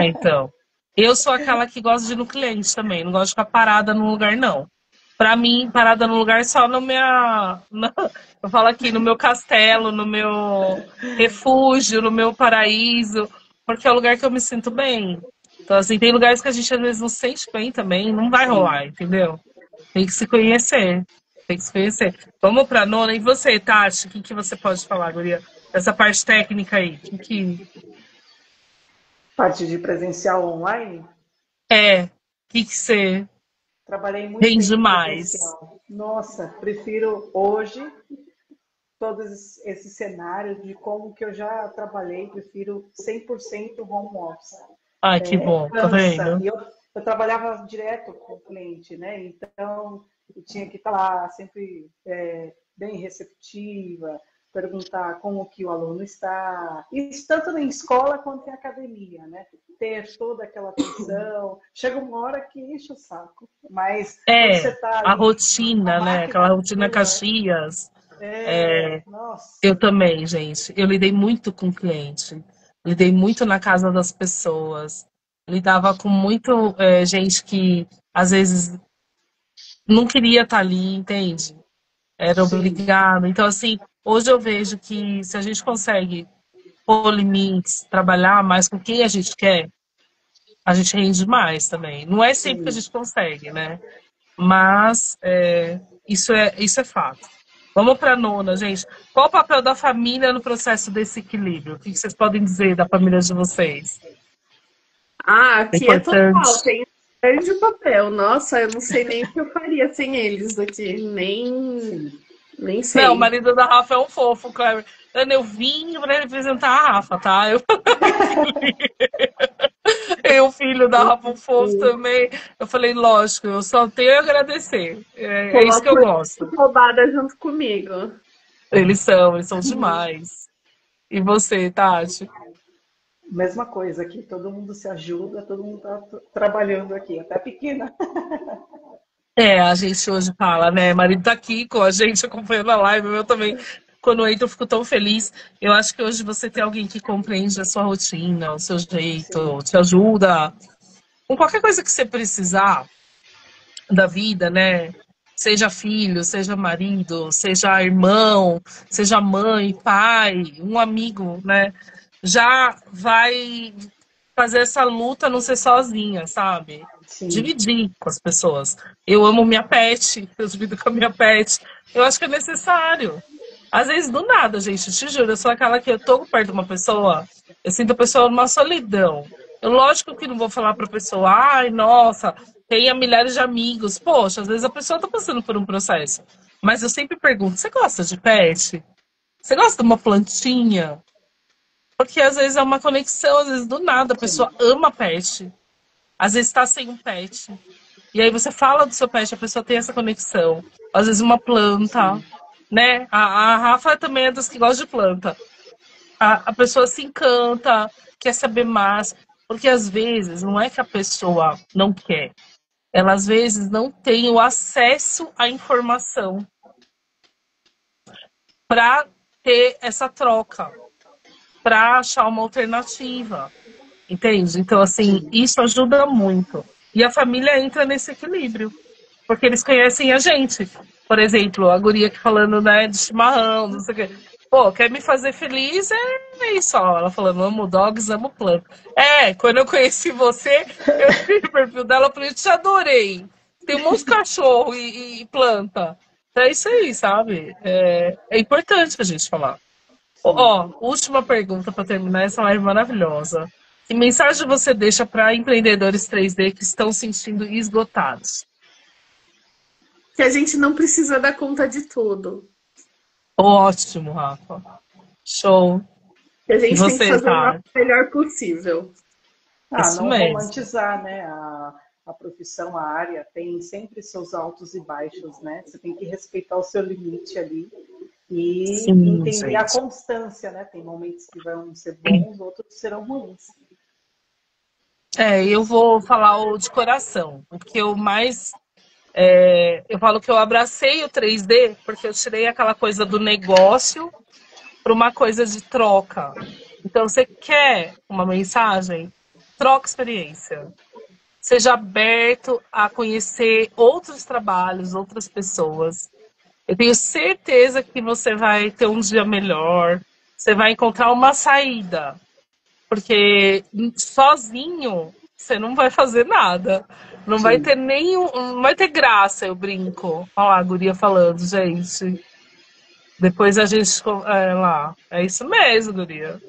S1: Então. Eu sou aquela que gosta de ir no cliente também, não gosto de ficar parada num lugar, não. Pra mim, parada no lugar só no eu falo aqui, no meu castelo, no meu refúgio, no meu paraíso, porque é o lugar que eu me sinto bem. Então, assim, tem lugares que a gente às vezes não se sente bem também, não vai rolar, entendeu? Tem que se conhecer. Tem que se conhecer. Vamos pra nona. E você, Tati, o que você pode falar, guria? Essa parte técnica aí.
S3: Parte de presencial online?
S1: O que você
S3: Trabalhei muito
S1: rende
S3: tempo
S1: mais?
S3: presencial. Nossa, prefiro hoje todos esses cenários de como que eu já trabalhei, prefiro 100% home office.
S1: Ai, que bom, tá vendo?
S3: E eu trabalhava direto com o cliente, né? Então, eu tinha que estar lá sempre bem receptiva, perguntar como que o aluno está. Isso tanto na escola quanto em academia, né? Ter toda aquela atenção. Chega uma hora que enche o saco. Mas você tá ali,
S1: a rotina, né? Aquela rotina Caxias.
S3: Nossa.
S1: Eu também, gente. Eu lidei muito com cliente. Lidei muito na casa das pessoas. Lidava com muito gente que, às vezes, não queria estar ali, entende? Era obrigado. Então, assim, hoje eu vejo que se a gente consegue pôr limites, trabalhar mais com quem a gente quer, a gente rende mais também. Não é sempre que a gente consegue, né? Mas isso é fato. Vamos para a nona, gente. Qual o papel da família no processo desse equilíbrio? O que vocês podem dizer da família de vocês?
S2: Aqui é total, tem um grande papel. Nossa, eu não sei nem o que eu faria sem eles aqui. Nem sei.
S1: Não, o marido da Rafa é um fofo, Cleber. Ana, eu vim para representar a Rafa, tá? O filho da Rafa um fofo também. Eu falei, lógico, eu só tenho a agradecer. É isso que eu gosto.
S2: Roubada junto comigo.
S1: Eles são demais. E você, Tati?
S3: Mesma coisa aqui, todo mundo se ajuda, todo mundo tá trabalhando aqui, até pequena.
S1: A gente hoje fala, né? Marido tá aqui com a gente acompanhando a live, eu também. Quando eu entro, eu fico tão feliz. Eu acho que hoje você tem alguém que compreende a sua rotina, o seu jeito, te ajuda. Com qualquer coisa que você precisar da vida, né? Seja filho, seja marido, seja irmão, seja mãe, pai, um amigo, né? Já vai fazer essa luta não ser sozinha, sabe?
S3: Sim.
S1: Dividir com as pessoas. Eu amo minha pet, eu divido com a minha pet. Eu acho que é necessário. Às vezes, do nada, gente, te juro, eu sou aquela que eu tô perto de uma pessoa, eu sinto a pessoa numa solidão. Lógico que não vou falar pra pessoa, ai, nossa, tenha milhares de amigos. Poxa, às vezes a pessoa tá passando por um processo. Mas eu sempre pergunto, você gosta de pet? Você gosta de uma plantinha? Porque às vezes é uma conexão, às vezes do nada, a pessoa ama pet. Às vezes tá sem um pet. E aí você fala do seu pet, a pessoa tem essa conexão. Às vezes uma planta, né? A Rafa também é das que gosta de planta. A pessoa se encanta, quer saber mais. Porque às vezes não é que a pessoa não quer. Ela às vezes não tem o acesso à informação para ter essa troca, para achar uma alternativa. Entende? Então, assim, isso ajuda muito. E a família entra nesse equilíbrio. Porque eles conhecem a gente. Por exemplo, a guria aqui falando, né, de chimarrão, não sei o quê. Pô, quer me fazer feliz? É isso, ó. Ela falando, amo dogs, amo planta. Quando eu conheci você, eu vi o perfil dela, eu falei, te adorei. Tem um monte de cachorro e planta. Então é isso aí, sabe? É importante a gente falar.
S3: Sim.
S1: Ó, última pergunta para terminar essa live maravilhosa. Que mensagem você deixa para empreendedores 3D que estão se sentindo esgotados?
S2: Que a gente não precisa dar conta de tudo.
S1: Ótimo, Rafa. Show.
S2: Que a
S1: E
S2: gente tem que
S1: você,
S2: fazer o
S1: tá?
S2: nosso melhor possível.
S1: Isso
S3: Não
S1: mesmo.
S3: romantizar, né? A profissão, a área tem sempre seus altos e baixos, né? Você tem que respeitar o seu limite ali e
S1: Sim,
S3: entender a
S1: gente.
S3: constância, né? Tem momentos que vão ser bons, outros serão ruins.
S1: Eu vou falar o de coração. O que eu mais. Eu falo que eu abracei o 3D porque eu tirei aquela coisa do negócio para uma coisa de troca. Então, você quer uma mensagem? Troca experiência. Seja aberto a conhecer outros trabalhos, outras pessoas. Eu tenho certeza que você vai ter um dia melhor, você vai encontrar uma saída, porque sozinho você não vai fazer nada. Não vai
S3: Sim.
S1: ter não vai ter graça, eu brinco. Olha lá, a guria falando, gente. Depois a gente lá. É isso mesmo, guria.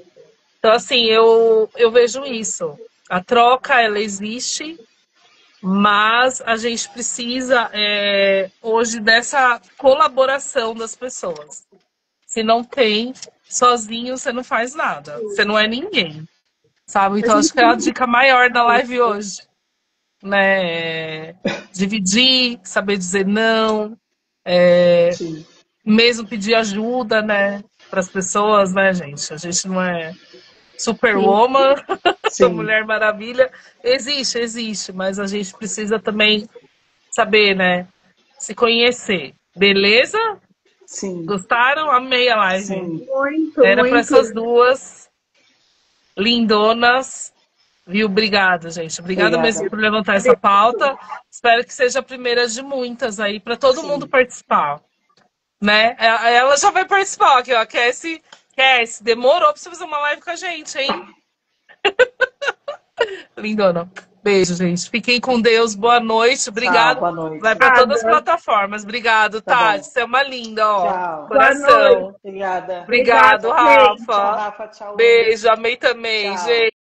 S1: Então, assim, eu vejo isso. A troca, ela existe, mas a gente precisa hoje dessa colaboração das pessoas. Se não tem, sozinho você não faz nada. Você não é ninguém, sabe?
S2: A
S1: Então acho
S2: gente
S1: que é a
S2: tem
S1: dica maior da live
S2: que
S1: hoje, né? Dividir, saber dizer não,
S3: Sim.
S1: mesmo pedir ajuda, né? Para as pessoas, né, gente? A gente não é
S2: sim.
S1: Superwoman,
S3: Sim.
S1: Mulher Maravilha. Existe, mas a gente precisa também saber, né? Se conhecer. Beleza?
S3: Sim.
S1: Gostaram? Amei a live.
S3: Sim.
S2: Muito,
S1: Era para
S2: muito.
S1: essas duas lindonas. Viu? Obrigada, gente. Obrigada mesmo
S3: Obrigada.
S1: por levantar essa pauta. Espero que seja a primeira de muitas aí para todo mundo
S3: Sim.
S1: participar, né? Ela já vai participar aqui, ó. Cassie, demorou para você fazer uma live com a gente, hein? Lindona. Beijo, gente. Fiquem com Deus. Boa noite.
S3: Tchau,
S1: Obrigado.
S3: boa
S1: Vai
S3: noite.
S1: para todas as
S2: Obrigada.
S1: plataformas. Obrigado,
S3: Tá
S1: Tati.
S3: bom.
S1: Você é uma linda, ó.
S3: Tchau.
S2: Boa noite.
S1: Coração.
S3: Obrigada.
S2: Obrigada,
S1: Obrigado,
S2: gente.
S3: Tchau,
S1: Rafa.
S3: Rafa. Tchau, Lu.
S1: Beijo. Amei também,
S3: Tchau.
S1: gente.